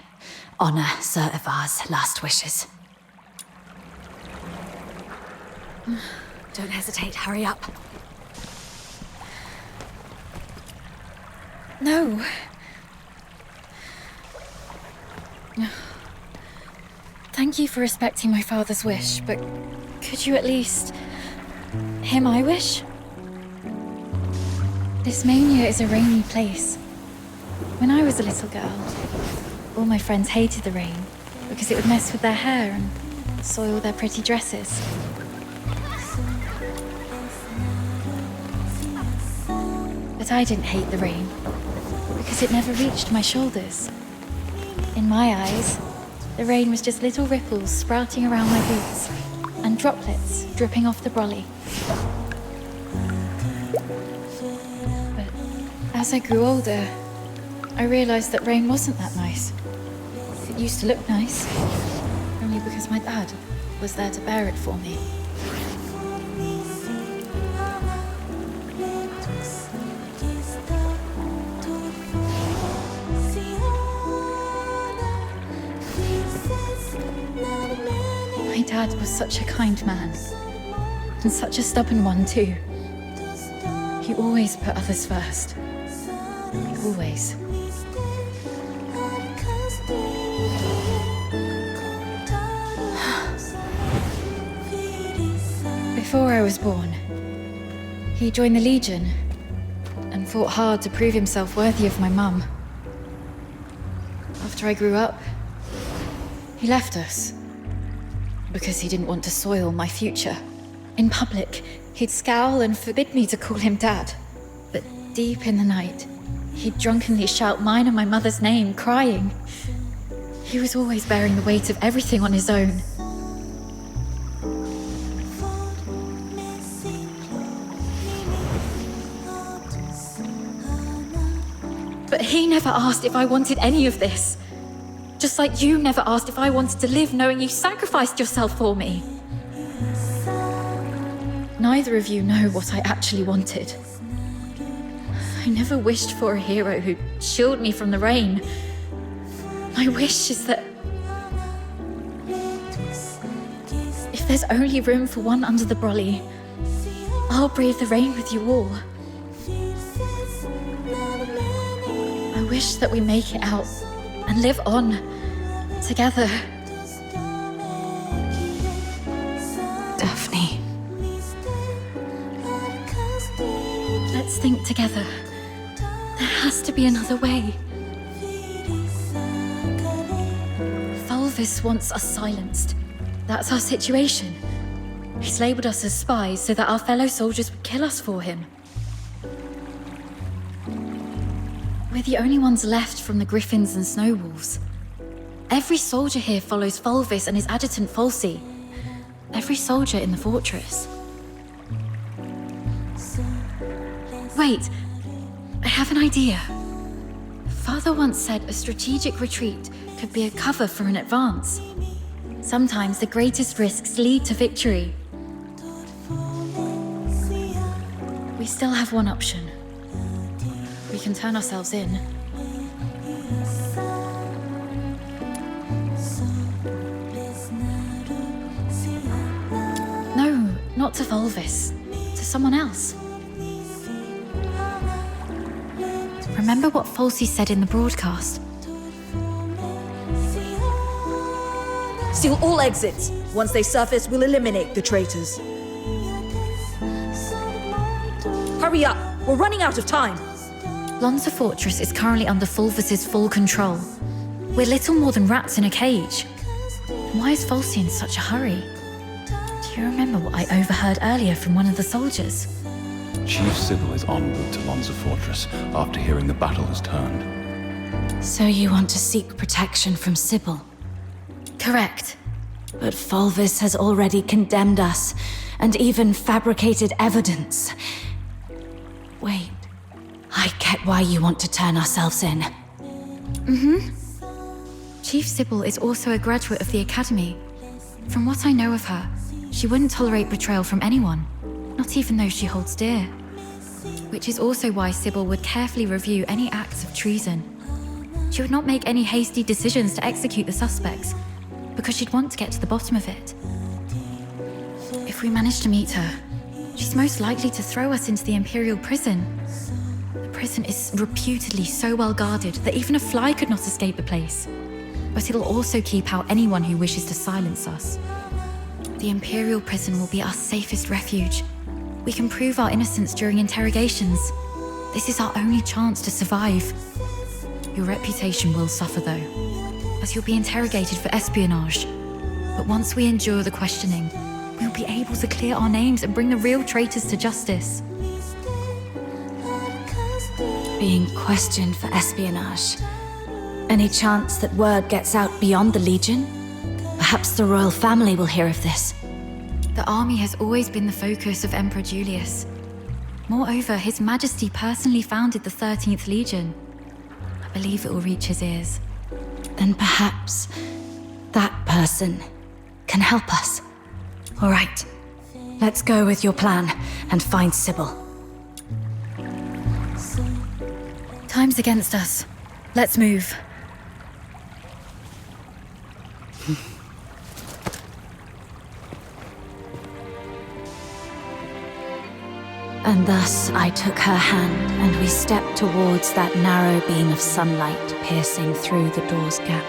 Honor Sir Ivar's last wishes. Don't hesitate, hurry up. No. Thank you for respecting my father's wish, but could you at least hear my wish? This mania is a rainy place. When I was a little girl, all my friends hated the rain because it would mess with their hair and soil their pretty dresses. But I didn't hate the rain because it never reached my shoulders. In my eyes, the rain was just little ripples sprouting around my boots and droplets dripping off the brolly. But as I grew older, I realized that rain wasn't that nice. It used to look nice, only because my dad was there to bear it for me. My dad was such a kind man, and such a stubborn one too. He always put others first. Always. Before I was born, he joined the Legion and fought hard to prove himself worthy of my mum. After I grew up, he left us because he didn't want to soil my future. In public, he'd scowl and forbid me to call him Dad. But deep in the night, he'd drunkenly shout mine and my mother's name, crying. He was always bearing the weight of everything on his own. But he never asked if I wanted any of this. Just like you never asked if I wanted to live knowing you sacrificed yourself for me. Neither of you know what I actually wanted. I never wished for a hero who'd shield me from the rain. My wish is that if there's only room for one under the brolly, I'll brave the rain with you all. I wish that we make it out and live on together. Daphne. Let's think together. There has to be another way. Fulvis wants us silenced. That's our situation. He's labeled us as spies so that our fellow soldiers would kill us for him. We're the only ones left from the Griffins and Snowwolves. Every soldier here follows Fulvis and his adjutant Falsey. Every soldier in the fortress. Wait, I have an idea. Father once said a strategic retreat could be a cover for an advance. Sometimes the greatest risks lead to victory. We still have one option. We can turn ourselves in. Not to Volvis, to someone else. Remember what Falsey said in the broadcast? Seal all exits. Once they surface, we'll eliminate the traitors. Hurry up! We're running out of time! Lonza Fortress is currently under Fulvis's full control. We're little more than rats in a cage. Why is Falsey in such a hurry? Do you remember what I overheard earlier from one of the soldiers? Chief Sybil is en route to Lonza Fortress after hearing the battle has turned. So you want to seek protection from Sybil? Correct. But Fulvis has already condemned us, and even fabricated evidence. Wait, I get why you want to turn ourselves in. Chief Sybil is also a graduate of the Academy. From what I know of her, she wouldn't tolerate betrayal from anyone, not even those she holds dear. Which is also why Sybil would carefully review any acts of treason. She would not make any hasty decisions to execute the suspects, because she'd want to get to the bottom of it. If we manage to meet her, she's most likely to throw us into the Imperial prison. The prison is reputedly so well guarded that even a fly could not escape the place. But it'll also keep out anyone who wishes to silence us. The Imperial prison will be our safest refuge. We can prove our innocence during interrogations. This is our only chance to survive. Your reputation will suffer though, as you'll be interrogated for espionage. But once we endure the questioning, we'll be able to clear our names and bring the real traitors to justice. Being questioned for espionage. Any chance that word gets out beyond the Legion? Perhaps the royal family will hear of this. The army has always been the focus of Emperor Julius. Moreover, His Majesty personally founded the 13th Legion. I believe it will reach his ears. Then perhaps that person can help us. All right, let's go with your plan and find Sybil. Time's against us. Let's move. And thus I took her hand, and we stepped towards that narrow beam of sunlight piercing through the door's gap.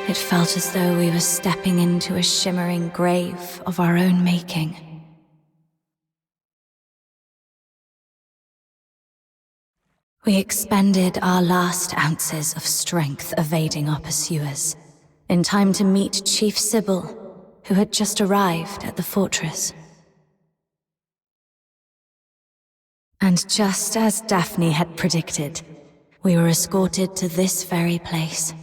It felt as though we were stepping into a shimmering grave of our own making. We expended our last ounces of strength evading our pursuers, in time to meet Chief Sybil, who had just arrived at the fortress. And just as Daphne had predicted, we were escorted to this very place.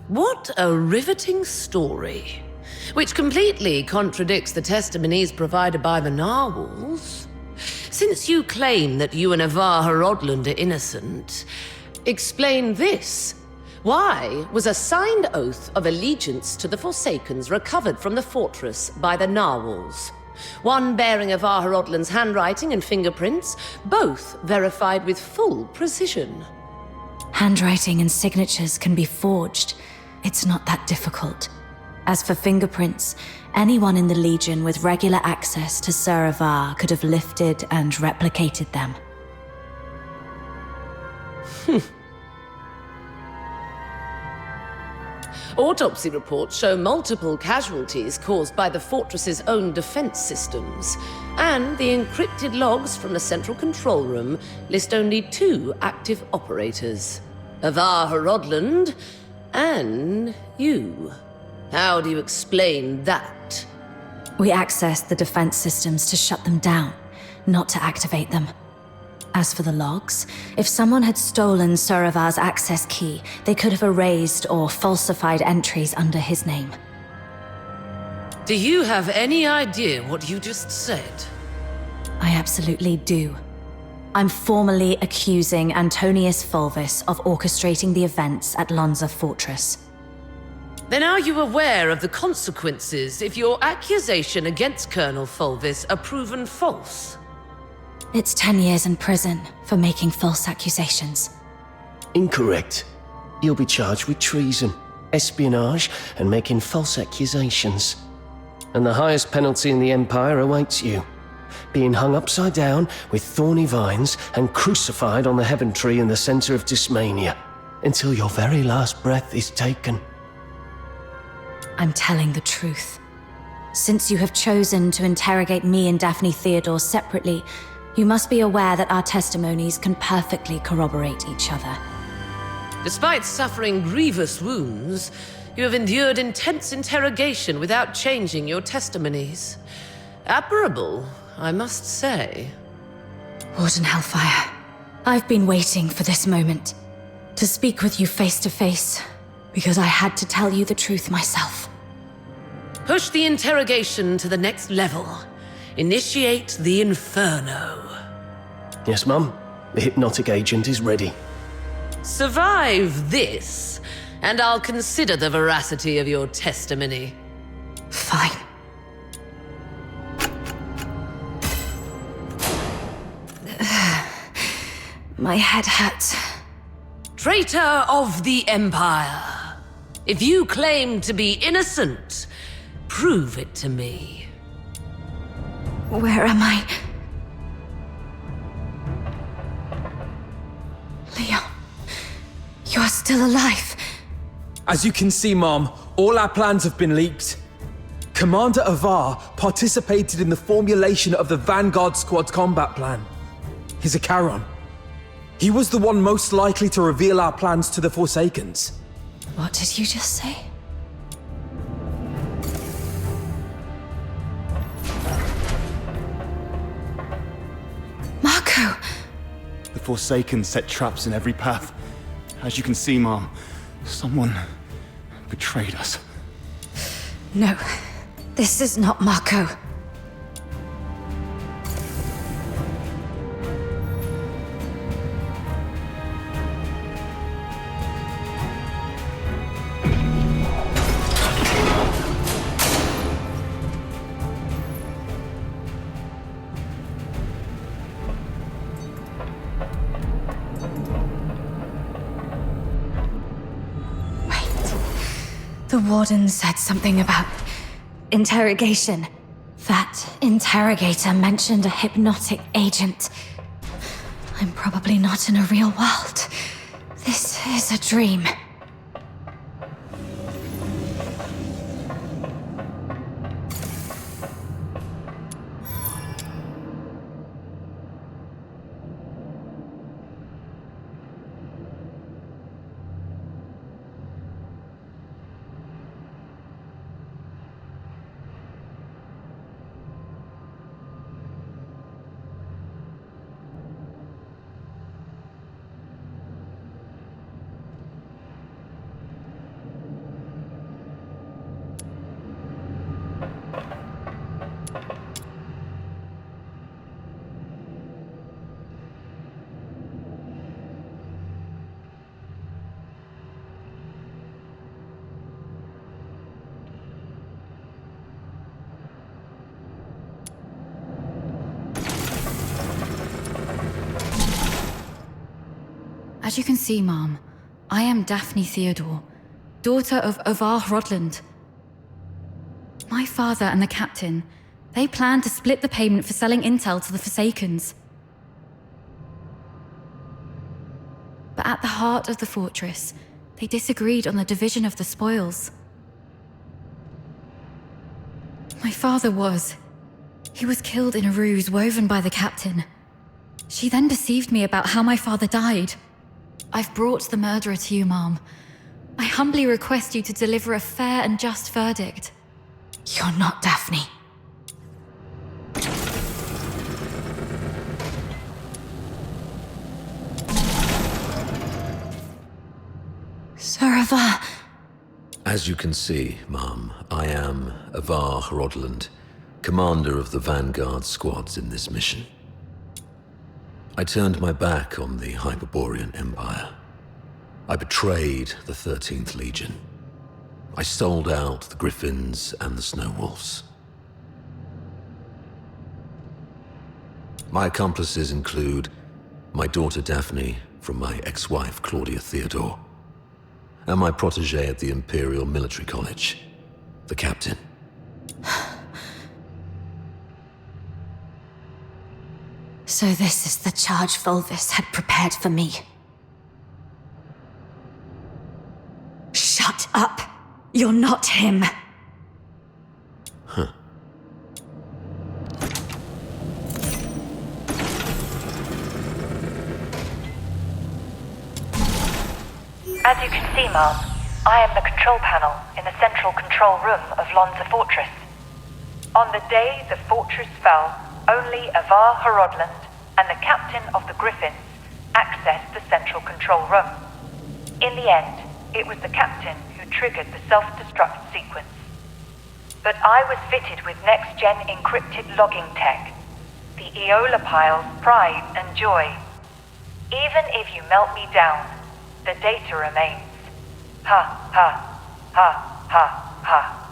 What a riveting story, which completely contradicts the testimonies provided by the narwhals. Since you claim that you and Avar Horodland are innocent, explain this. Why was a signed oath of allegiance to the Forsakens recovered from the fortress by the narwhals? One bearing Avar Horodland's handwriting and fingerprints, both verified with full precision. Handwriting and signatures can be forged. It's not that difficult. As for fingerprints, anyone in the Legion with regular access to Sir Avar could have lifted and replicated them. Autopsy reports show multiple casualties caused by the fortress's own defense systems, and the encrypted logs from the central control room list only 2 active operators: Avar Horodland and you. How do you explain that? We accessed the defense systems to shut them down, not to activate them. As for the logs, if someone had stolen Sir Avar's access key, they could have erased or falsified entries under his name. Do you have any idea what you just said? I absolutely do. I'm formally accusing Antonius Fulvis of orchestrating the events at Lonza Fortress. Then are you aware of the consequences if your accusation against Colonel Fulvis are proven false? It's 10 years in prison for making false accusations. Incorrect. You'll be charged with treason, espionage, and making false accusations. And the highest penalty in the Empire awaits you. Being hung upside down with thorny vines and crucified on the heaven tree in the center of Dismania until your very last breath is taken. I'm telling the truth. Since you have chosen to interrogate me and Daphne Theodore separately, you must be aware that our testimonies can perfectly corroborate each other. Despite suffering grievous wounds, you have endured intense interrogation without changing your testimonies. Admirable, I must say. Warden Hellfire, I've been waiting for this moment. To speak with you face to face, because I had to tell you the truth myself. Push the interrogation to the next level. Initiate the Inferno. Yes, Mum. The hypnotic agent is ready. Survive this, and I'll consider the veracity of your testimony. Fine. My head hurts. Traitor of the Empire. If you claim to be innocent, prove it to me. Where am I? Leon, you're still alive. As you can see, Mom, all our plans have been leaked. Commander Avar participated in the formulation of the Vanguard Squad's combat plan. He's a Charon. He was the one most likely to reveal our plans to the Forsakens. What did you just say? Marco! The Forsaken set traps in every path. As you can see, Mom, someone betrayed us. No, this is not Marco. The warden said something about interrogation. That interrogator mentioned a hypnotic agent. I'm probably not in a real world. This is a dream. As you can see, Mom, I am Daphne Theodore, daughter of Avar Hrodland. My father and the captain, they planned to split the payment for selling intel to the Forsakens. But at the heart of the fortress, they disagreed on the division of the spoils. My father he was killed in a ruse woven by the captain. She then deceived me about how my father died. I've brought the murderer to you, Mom. I humbly request you to deliver a fair and just verdict. You're not Daphne. Sir Avar. As you can see, Mom, I am Avar Hrodland, commander of the Vanguard squads in this mission. I turned my back on the Hyperborean Empire. I betrayed the 13th Legion. I sold out the Griffins and the Snow Wolves. My accomplices include my daughter Daphne from my ex-wife Claudia Theodore, and my protege at the Imperial Military College, the captain. So this is the charge Volvis had prepared for me. Shut up! You're not him! Huh. As you can see, Mom, I am the control panel in the central control room of Lonza Fortress. On the day the fortress fell, only Avar Horodland and the captain of the Griffins accessed the central control room. In the end, it was the captain who triggered the self-destruct sequence. But I was fitted with next-gen encrypted logging tech, the Eola Pile's pride and joy. Even if you melt me down, the data remains. Ha, ha, ha, ha, ha.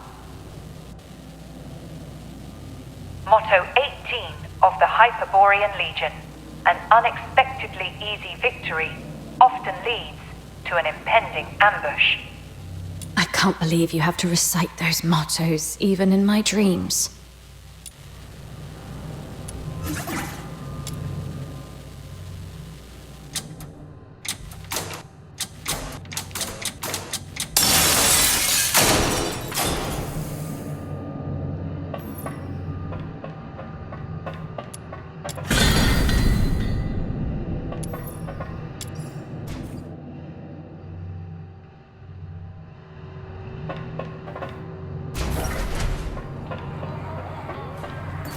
Motto 18 of the Hyperborean Legion: an unexpectedly easy victory often leads to an impending ambush. I can't believe you have to recite those mottos, even in my dreams.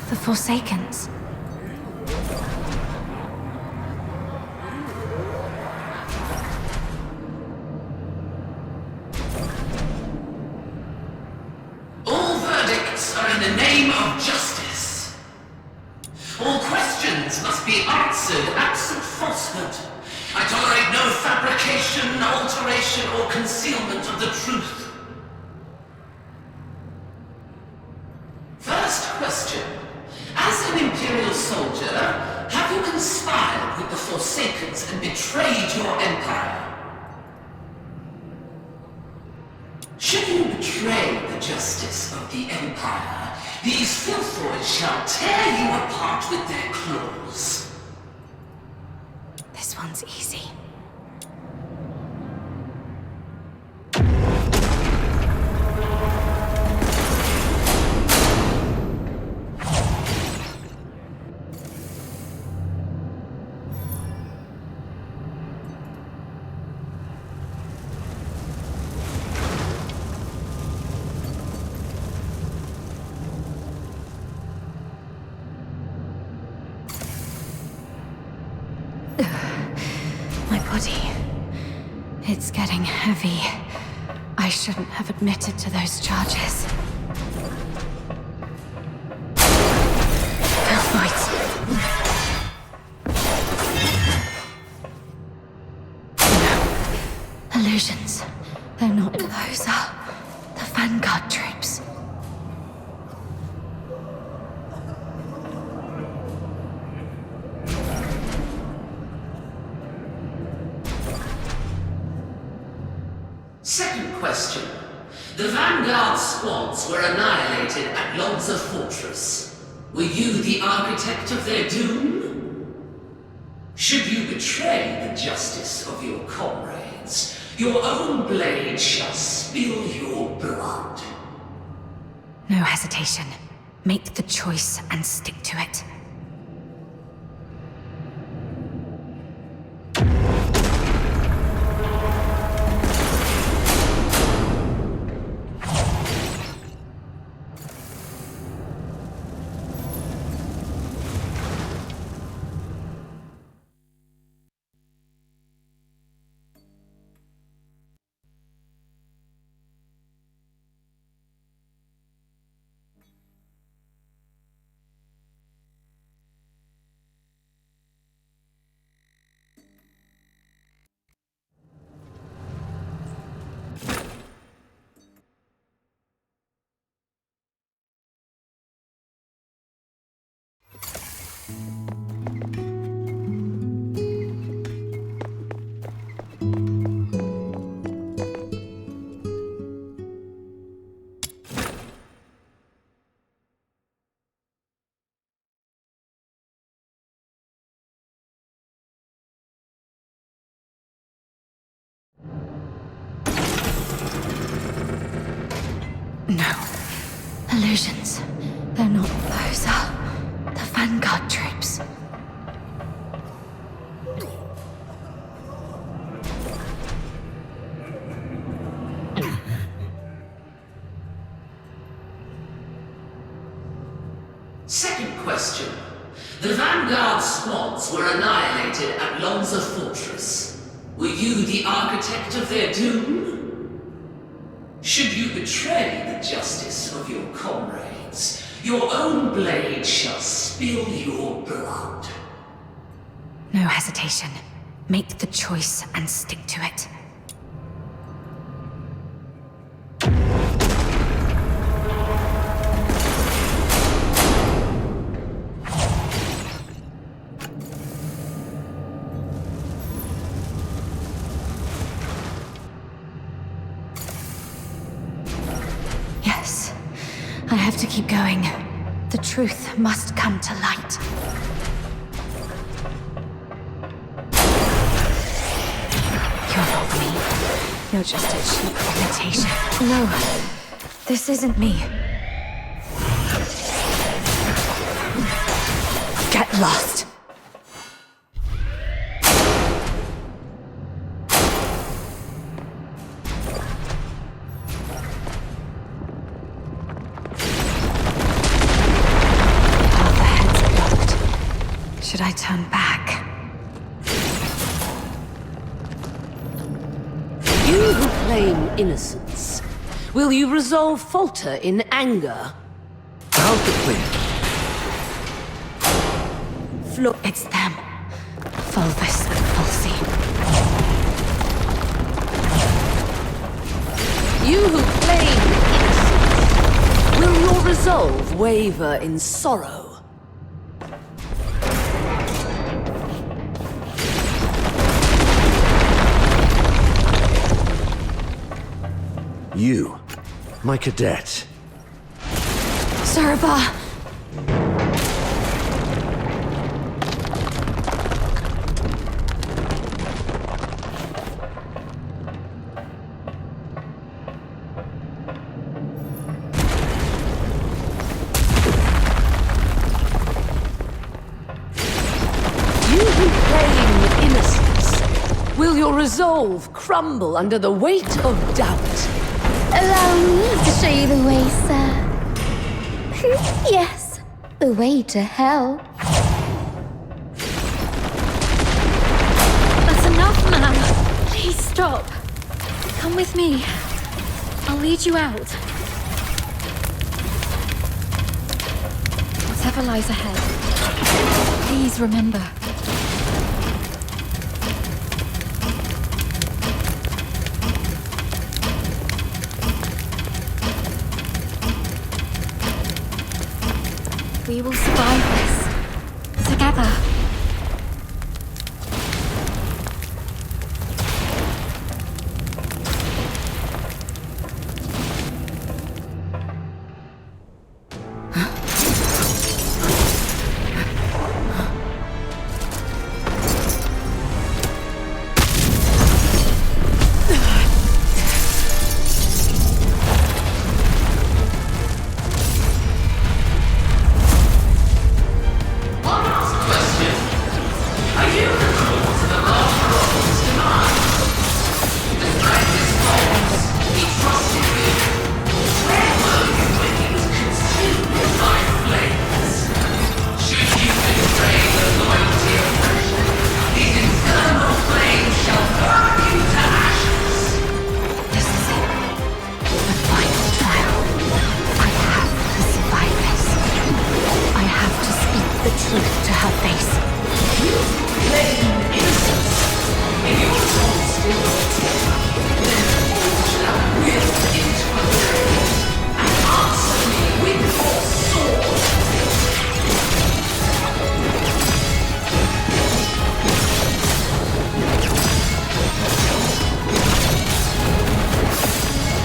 The Forsakens. All verdicts are in the name of justice. All questions must be answered absent falsehood. I tolerate no fabrication, alteration, or concealment of the truth. First question. As an Imperial soldier, have you conspired with the Forsakens and betrayed your empire? Should you betray the justice of the Empire, these filthoids shall tear you apart with their claws. This one's easy. My body. It's getting heavy. I shouldn't have admitted to those charges. Filthoids. No. Illusions. They're not. Those are the Vanguard troops. Second question. The Vanguard squads were annihilated at Lonza Fortress. Were you the architect of their doom? Should you betray the justice of your comrades, your own blade shall spill your blood. No hesitation. Make the choice and stick to it. No. Illusions. They're not. Those are the Vanguard troops. Second question. The Vanguard squads were annihilated at Lonza Fortress. Were you the architect of their doom? Should you betray the justice of your comrades, your own blade shall spill your blood. No hesitation. Make the choice and stick to it. Yes, I have to keep going. The truth must come to light. You're not me. You're just a cheap imitation. No, this isn't me. Get lost. Should I turn back? You who claim innocence, will you resolve falter in anger? Palpably. Look, it's them. Fulvis and Fulci. You who claim innocence, will your resolve waver in sorrow? You, my cadet. Serva! You who claim innocence, will your resolve crumble under the weight of doubt? Allow me to show you the way, sir. Yes, the way to hell. That's enough, ma'am. Please stop. Come with me. I'll lead you out. Whatever lies ahead, please remember. We will survive this. Together.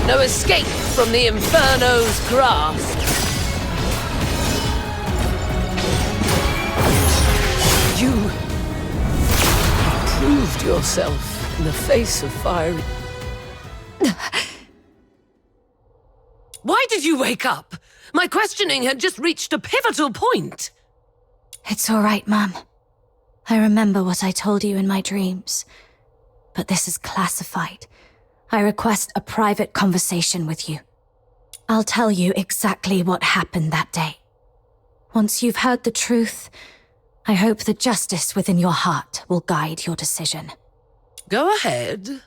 No escape from the Inferno's grasp. You proved yourself in the face of fiery. Why did you wake up? My questioning had just reached a pivotal point. It's all right, Mum. I remember what I told you in my dreams. But this is classified. I request a private conversation with you. I'll tell you exactly what happened that day. Once you've heard the truth, I hope the justice within your heart will guide your decision. Go ahead.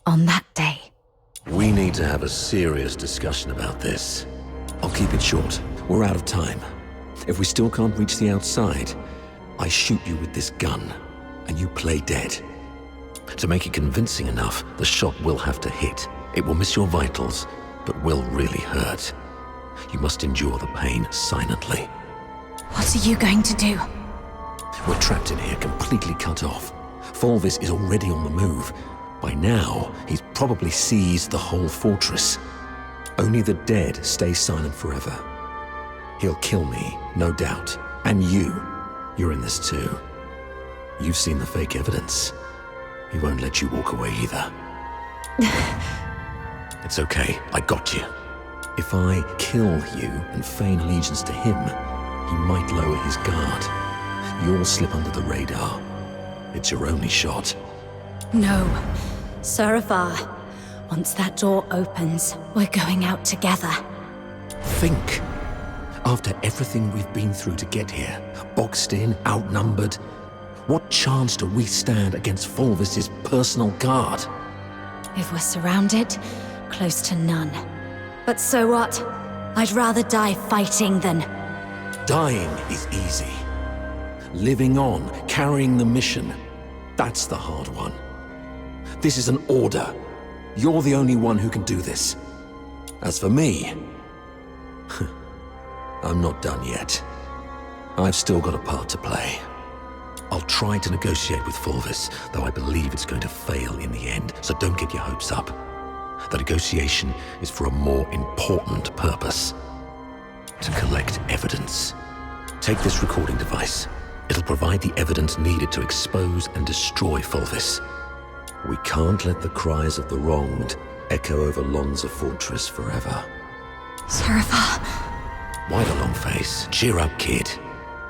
On that day. We need to have a serious discussion about this. I'll keep it short. We're out of time. If we still can't reach the outside, I shoot you with this gun, and you play dead. To make it convincing enough, the shot will have to hit. It will miss your vitals, but will really hurt. You must endure the pain silently. What are you going to do? We're trapped in here, completely cut off. Fulvis is already on the move. By now, he's probably seized the whole fortress. Only the dead stay silent forever. He'll kill me, no doubt. And you're in this too. You've seen the fake evidence. He won't let you walk away either. It's okay, I got you. If I kill you and feign allegiance to him, he might lower his guard. You'll slip under the radar. It's your only shot. No. Sir Avar, once that door opens, we're going out together. Think. After everything we've been through to get here, boxed in, outnumbered, what chance do we stand against Fulvis's personal guard? If we're surrounded, close to none. But so what? I'd rather die fighting than... Dying is easy. Living on, carrying the mission, that's the hard one. This is an order. You're the only one who can do this. As for me, I'm not done yet. I've still got a part to play. I'll try to negotiate with Fulvis, though I believe it's going to fail in the end, so don't get your hopes up. The negotiation is for a more important purpose. To collect evidence. Take this recording device. It'll provide the evidence needed to expose and destroy Fulvis. We can't let the cries of the wronged echo over Lonza Fortress forever. Sir Avar. Why the long face? Cheer up, kid.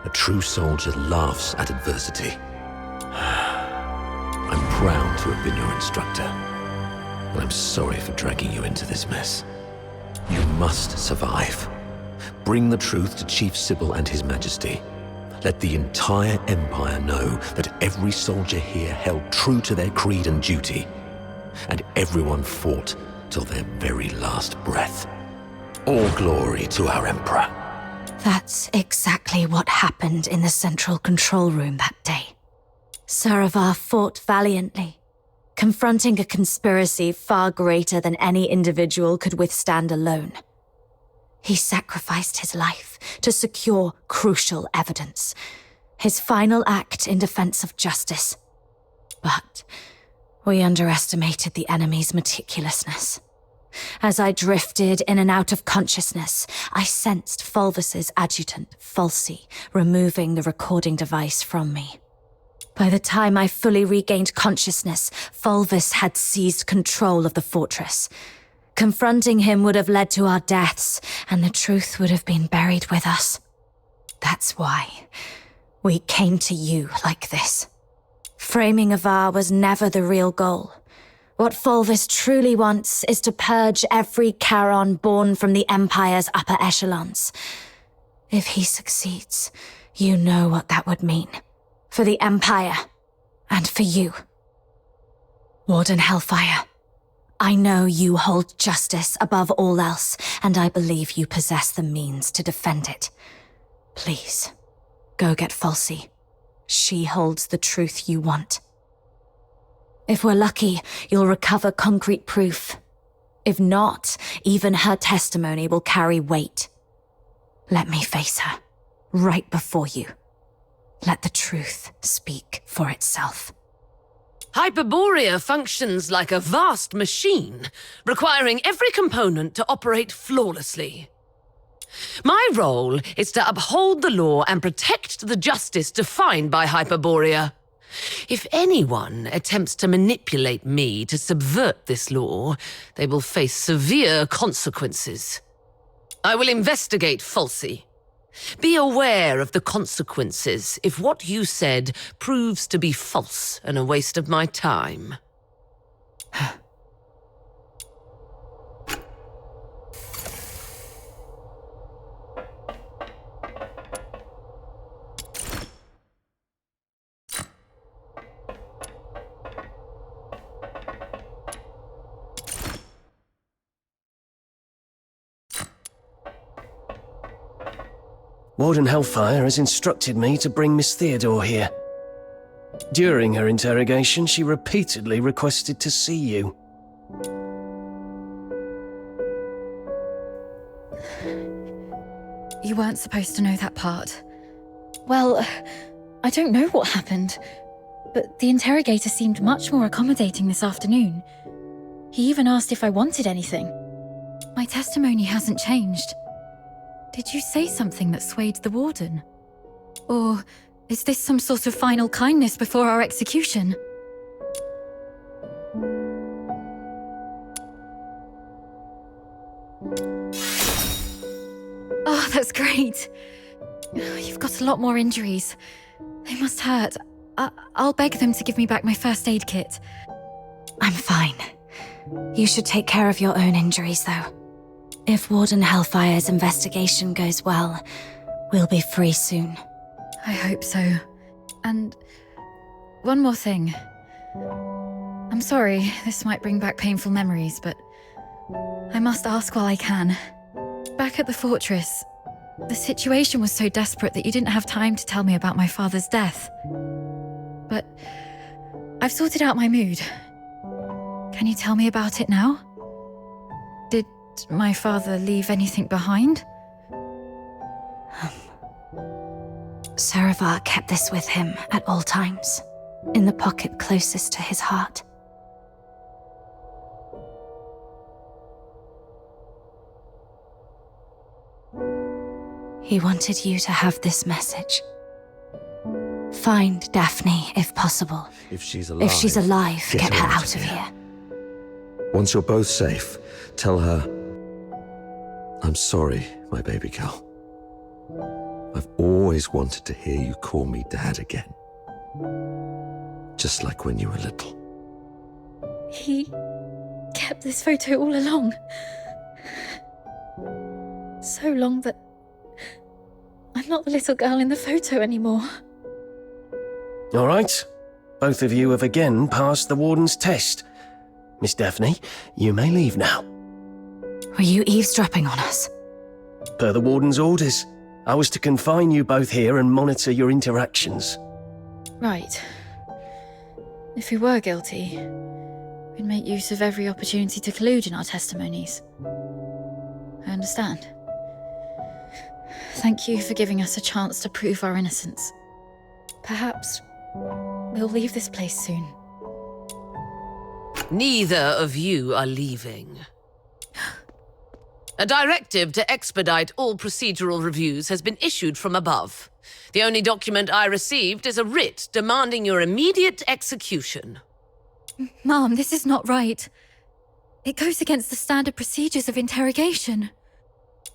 A true soldier laughs at adversity. I'm proud to have been your instructor, but I'm sorry for dragging you into this mess. You must survive. Bring the truth to Chief Sybil and His Majesty. Let the entire Empire know that every soldier here held true to their creed and duty, and everyone fought till their very last breath. All glory to our Emperor. That's exactly what happened in the central control room that day. Sir Avar fought valiantly, confronting a conspiracy far greater than any individual could withstand alone. He sacrificed his life to secure crucial evidence, his final act in defense of justice. But we underestimated the enemy's meticulousness. As I drifted in and out of consciousness, I sensed Fulvis's adjutant, Falsey, removing the recording device from me. By the time I fully regained consciousness, Fulvis had seized control of the fortress. Confronting him would have led to our deaths, and the truth would have been buried with us. That's why we came to you like this. Framing Avar was never the real goal. What Fulvis truly wants is to purge every Charon born from the Empire's upper echelons. If he succeeds, you know what that would mean. For the Empire, and for you. Warden Hellfire, I know you hold justice above all else, and I believe you possess the means to defend it. Please, go get Falsey. She holds the truth you want. If we're lucky, you'll recover concrete proof. If not, even her testimony will carry weight. Let me face her, right before you. Let the truth speak for itself. Hyperborea functions like a vast machine, requiring every component to operate flawlessly. My role is to uphold the law and protect the justice defined by Hyperborea. If anyone attempts to manipulate me to subvert this law, they will face severe consequences. I will investigate Falsey. Be aware of the consequences if what you said proves to be false and a waste of my time. Warden Hellfire has instructed me to bring Miss Theodore here. During her interrogation, she repeatedly requested to see you. You weren't supposed to know that part. Well, I don't know what happened, but the interrogator seemed much more accommodating this afternoon. He even asked if I wanted anything. My testimony hasn't changed. Did you say something that swayed the warden? Or is this some sort of final kindness before our execution? Oh, that's great. You've got a lot more injuries. They must hurt. I'll beg them to give me back my first aid kit. I'm fine. You should take care of your own injuries, though. If Warden Hellfire's investigation goes well, we'll be free soon. I hope so. And one more thing. I'm sorry, this might bring back painful memories, but I must ask while I can. Back at the fortress, the situation was so desperate that you didn't have time to tell me about my father's death. But I've sorted out my mood. Can you tell me about it now? Did my father leave anything behind? Saravar kept this with him at all times, in the pocket closest to his heart. He wanted you to have this message. Find Daphne, if possible. If she's alive, get her out of here. Once you're both safe, tell her, I'm sorry, my baby girl. I've always wanted to hear you call me Dad again. Just like when you were little. He kept this photo all along. So long that I'm not the little girl in the photo anymore. All right. Both of you have again passed the Warden's test. Miss Daphne, you may leave now. Were you eavesdropping on us? Per the Warden's orders, I was to confine you both here and monitor your interactions. Right. If we were guilty, we'd make use of every opportunity to collude in our testimonies. I understand. Thank you for giving us a chance to prove our innocence. Perhaps we'll leave this place soon. Neither of you are leaving. A directive to expedite all procedural reviews has been issued from above. The only document I received is a writ demanding your immediate execution. Mom, this is not right. It goes against the standard procedures of interrogation.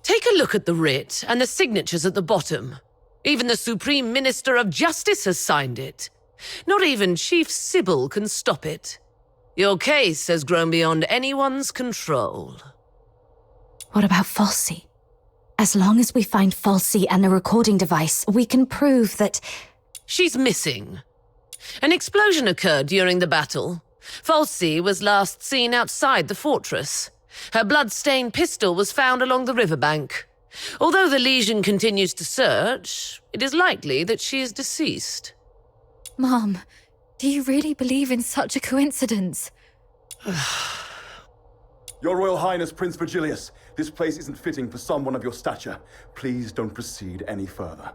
Take a look at the writ and the signatures at the bottom. Even the Supreme Minister of Justice has signed it. Not even Chief Sybil can stop it. Your case has grown beyond anyone's control. What about Falsey? As long as we find Falsey and the recording device, we can prove that... She's missing. An explosion occurred during the battle. Falsey was last seen outside the fortress. Her blood-stained pistol was found along the riverbank. Although the Legion continues to search, it is likely that she is deceased. Mom, do you really believe in such a coincidence? Your Royal Highness, Prince Virgilius, this place isn't fitting for someone of your stature. Please don't proceed any further.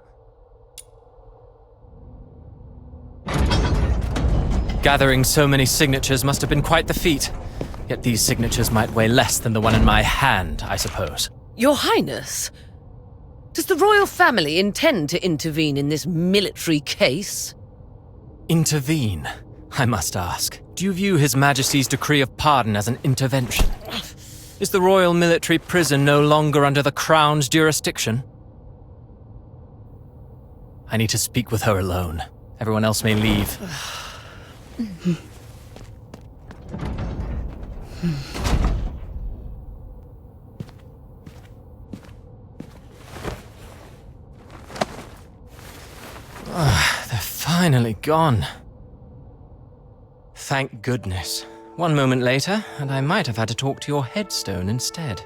Gathering so many signatures must have been quite the feat. Yet these signatures might weigh less than the one in my hand, I suppose. Your Highness, does the royal family intend to intervene in this military case? Intervene, I must ask. Do you view His Majesty's decree of pardon as an intervention? Is the Royal Military Prison no longer under the Crown's jurisdiction? I need to speak with her alone. Everyone else may leave. They're finally gone. Thank goodness. One moment later, and I might have had to talk to your headstone instead.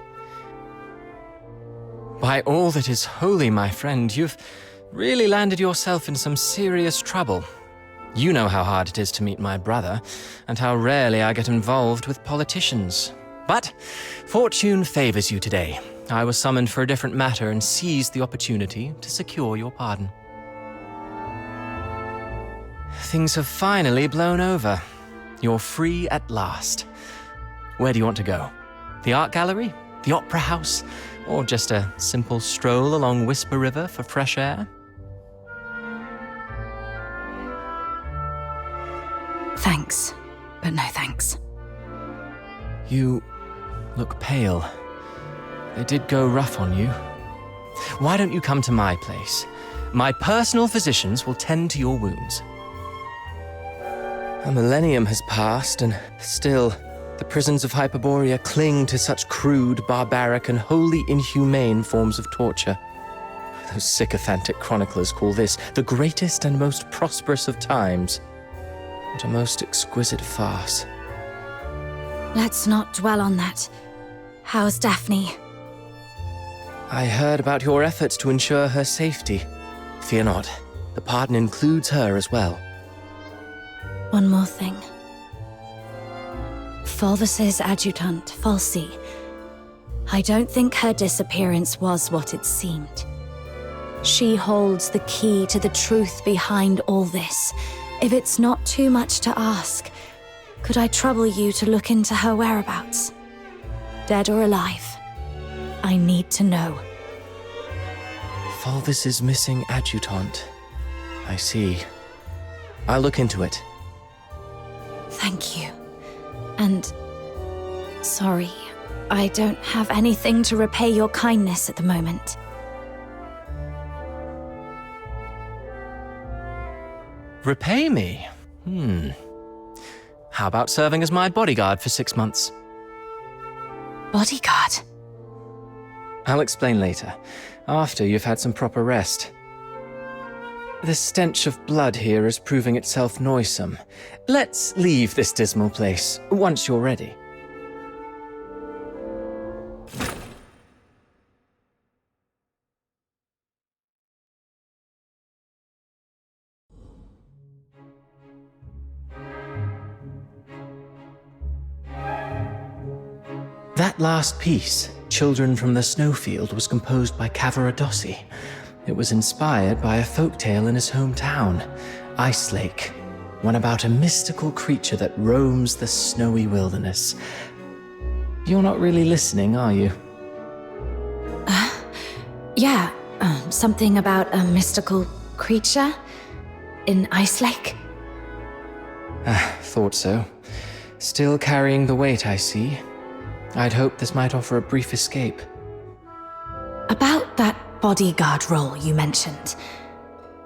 By all that is holy, my friend, you've really landed yourself in some serious trouble. You know how hard it is to meet my brother, and how rarely I get involved with politicians. But fortune favors you today. I was summoned for a different matter and seized the opportunity to secure your pardon. Things have finally blown over. You're free at last. Where do you want to go? The art gallery? The opera house? Or just a simple stroll along Whisper River for fresh air? Thanks, but no thanks. You look pale. They did go rough on you. Why don't you come to my place? My personal physicians will tend to your wounds. A millennium has passed, and still, the prisons of Hyperborea cling to such crude, barbaric, and wholly inhumane forms of torture. Those sycophantic chroniclers call this the greatest and most prosperous of times. What a most exquisite farce. Let's not dwell on that. How's Daphne? I heard about your efforts to ensure her safety. Fear not, the pardon includes her as well. One more thing. Fulvis's adjutant, Falsi. I don't think her disappearance was what it seemed. She holds the key to the truth behind all this. If it's not too much to ask, could I trouble you to look into her whereabouts? Dead or alive? I need to know. Fulvis's missing adjutant. I see. I'll look into it. Thank you. And sorry, I don't have anything to repay your kindness at the moment. Repay me? How about serving as my bodyguard for 6 months? Bodyguard? I'll explain later, after you've had some proper rest. The stench of blood here is proving itself noisome. Let's leave this dismal place, once you're ready. That last piece, Children from the Snowfield, was composed by Cavaradossi. It was inspired by a folktale in his hometown, Ice Lake, one about a mystical creature that roams the snowy wilderness. You're not really listening, are you? Yeah, something about a mystical creature in Ice Lake? Thought so. Still carrying the weight, I see. I'd hoped this might offer a brief escape. About that bodyguard role you mentioned,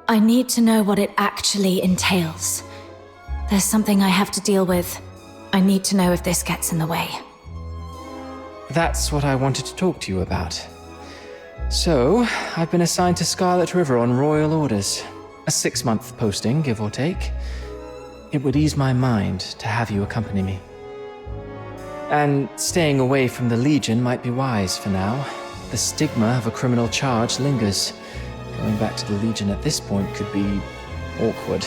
I need to know what it actually entails. There's something I have to deal with. I need to know if this gets in the way. That's what I wanted to talk to you about. So, I've been assigned to Scarlet River on royal orders. A 6-month posting, give or take. It would ease my mind to have you accompany me. And staying away from the Legion might be wise for now. The stigma of a criminal charge lingers. Going back to the Legion at this point could be awkward.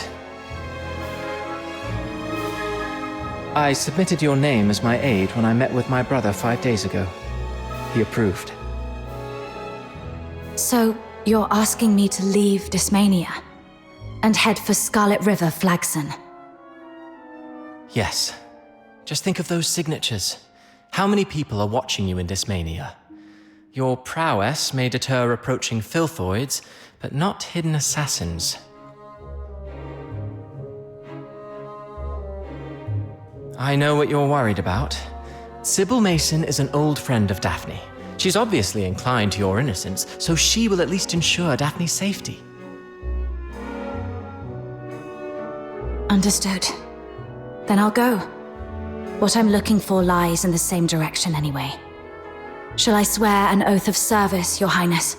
I submitted your name as my aide when I met with my brother 5 days ago. He approved. So, you're asking me to leave Dysmania and head for Scarlet River, Flagson? Yes. Just think of those signatures. How many people are watching you in Dysmania? Your prowess may deter approaching filthoids, but not hidden assassins. I know what you're worried about. Sybil Mason is an old friend of Daphne. She's obviously inclined to your innocence, so she will at least ensure Daphne's safety. Understood. Then I'll go. What I'm looking for lies in the same direction anyway. Shall I swear an oath of service, Your Highness?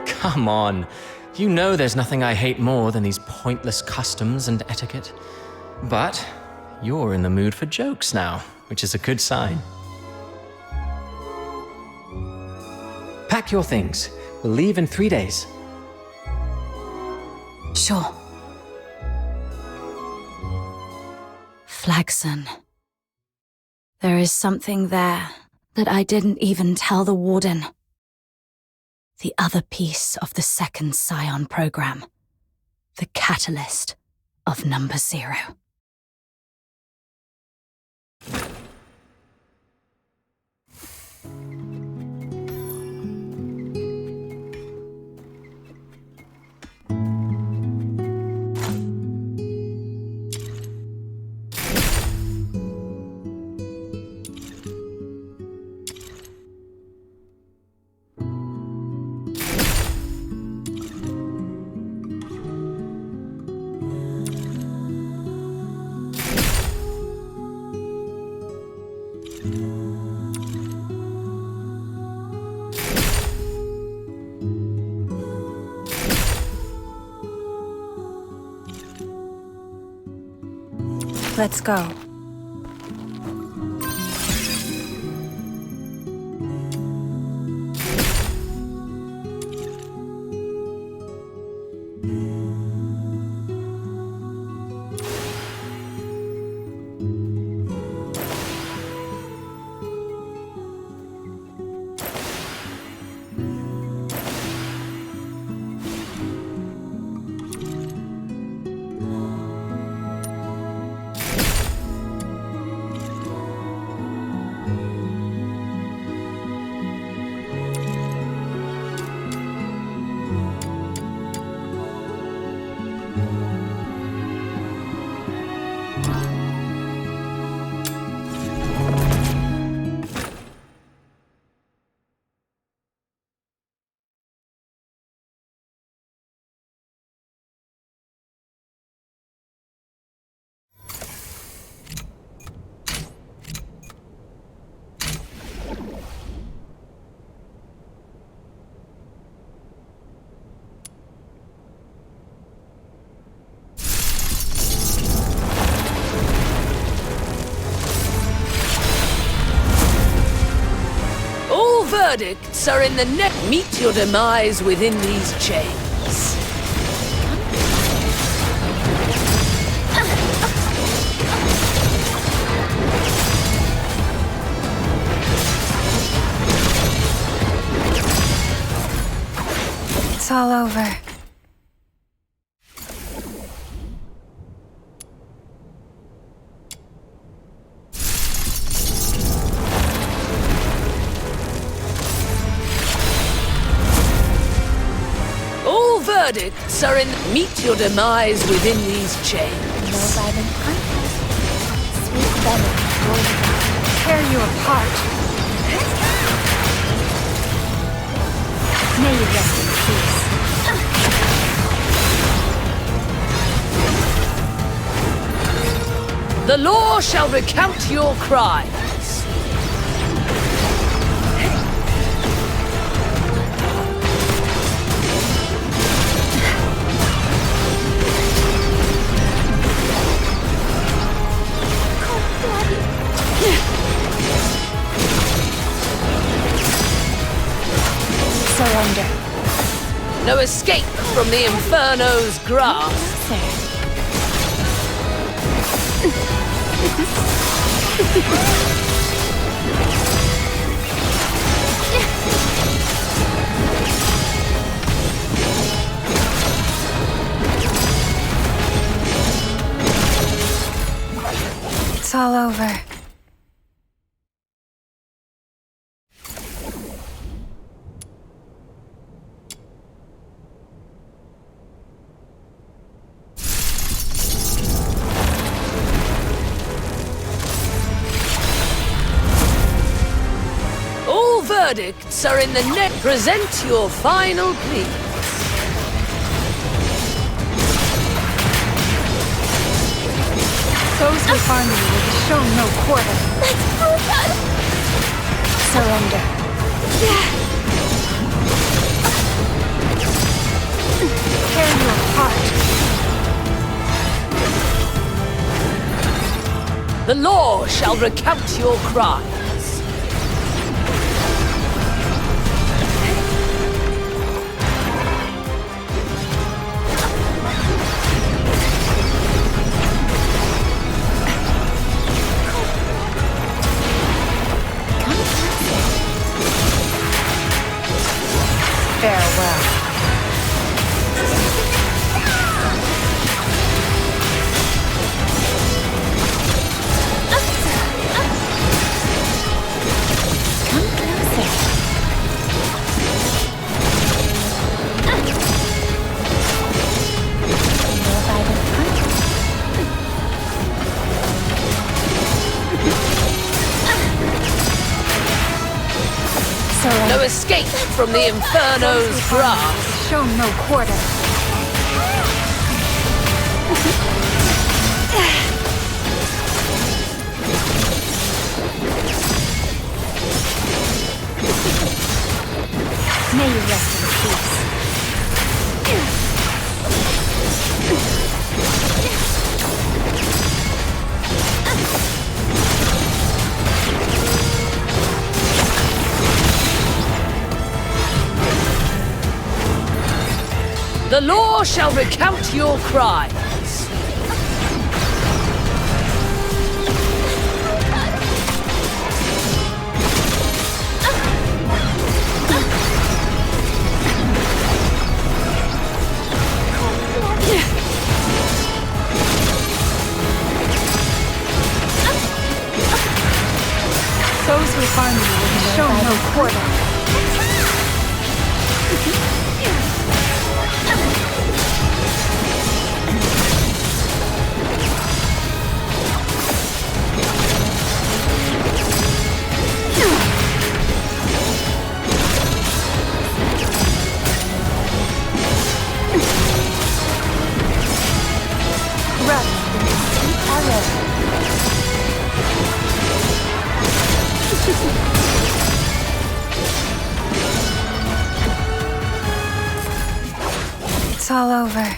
Come on. You know there's nothing I hate more than these pointless customs and etiquette. But you're in the mood for jokes now, which is a good sign. Pack your things. We'll leave in 3 days. Sure. Flagson. There is something there that I didn't even tell the Warden. The other piece of the second Scion program. The catalyst of Number 0. Let's go. Verdicts are in the net. Meet your demise within these chains. It's all over. Verdicts are in. Meet your demise within these chains. No rhyme and contest. Sweet venom will tear you apart. May you rest in peace. The law shall recount your crimes. Surrender. No escape from the Inferno's grasp. It's all over. verdicts are in the net. Present your final plea. Those who harm you will be shown no quarter. That's brutal! Surrender. Tear you apart. The law shall recount your crimes. Farewell. No escape from the Inferno's grasp. Shown no quarter. May you rest in peace. The law shall recount your crimes. Those who harm you will be shown no quarter. It's all over.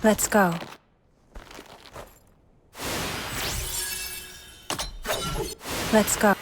Let's go. Let's go.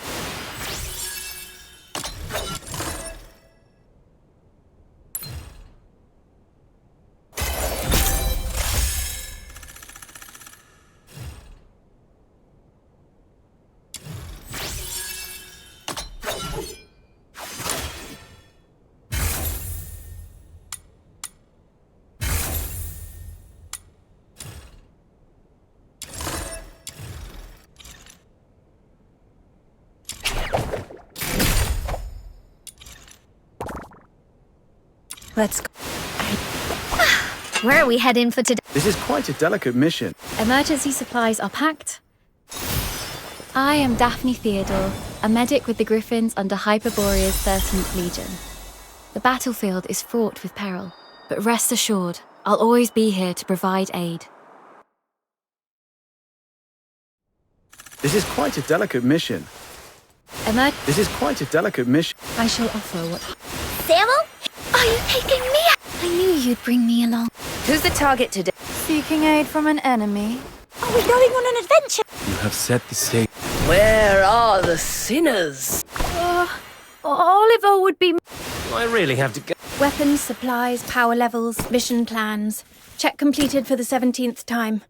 Let's go. Where are we heading for today? This is quite a delicate mission. Emergency supplies are packed. I am Daphne Theodore, a medic with the Griffins under Hyperborea's 13th Legion. The battlefield is fraught with peril, but rest assured, I'll always be here to provide aid. This is quite a delicate mission. This is quite a delicate mission. I shall offer what... Cyril? Are you taking me? I knew you'd bring me along. Who's the target today? Seeking aid from an enemy. Are we going on an adventure? You have set the stage. Where are the sinners? Oliver would be... I really have to go. Weapons, supplies, power levels, mission plans. Check completed for the 17th time.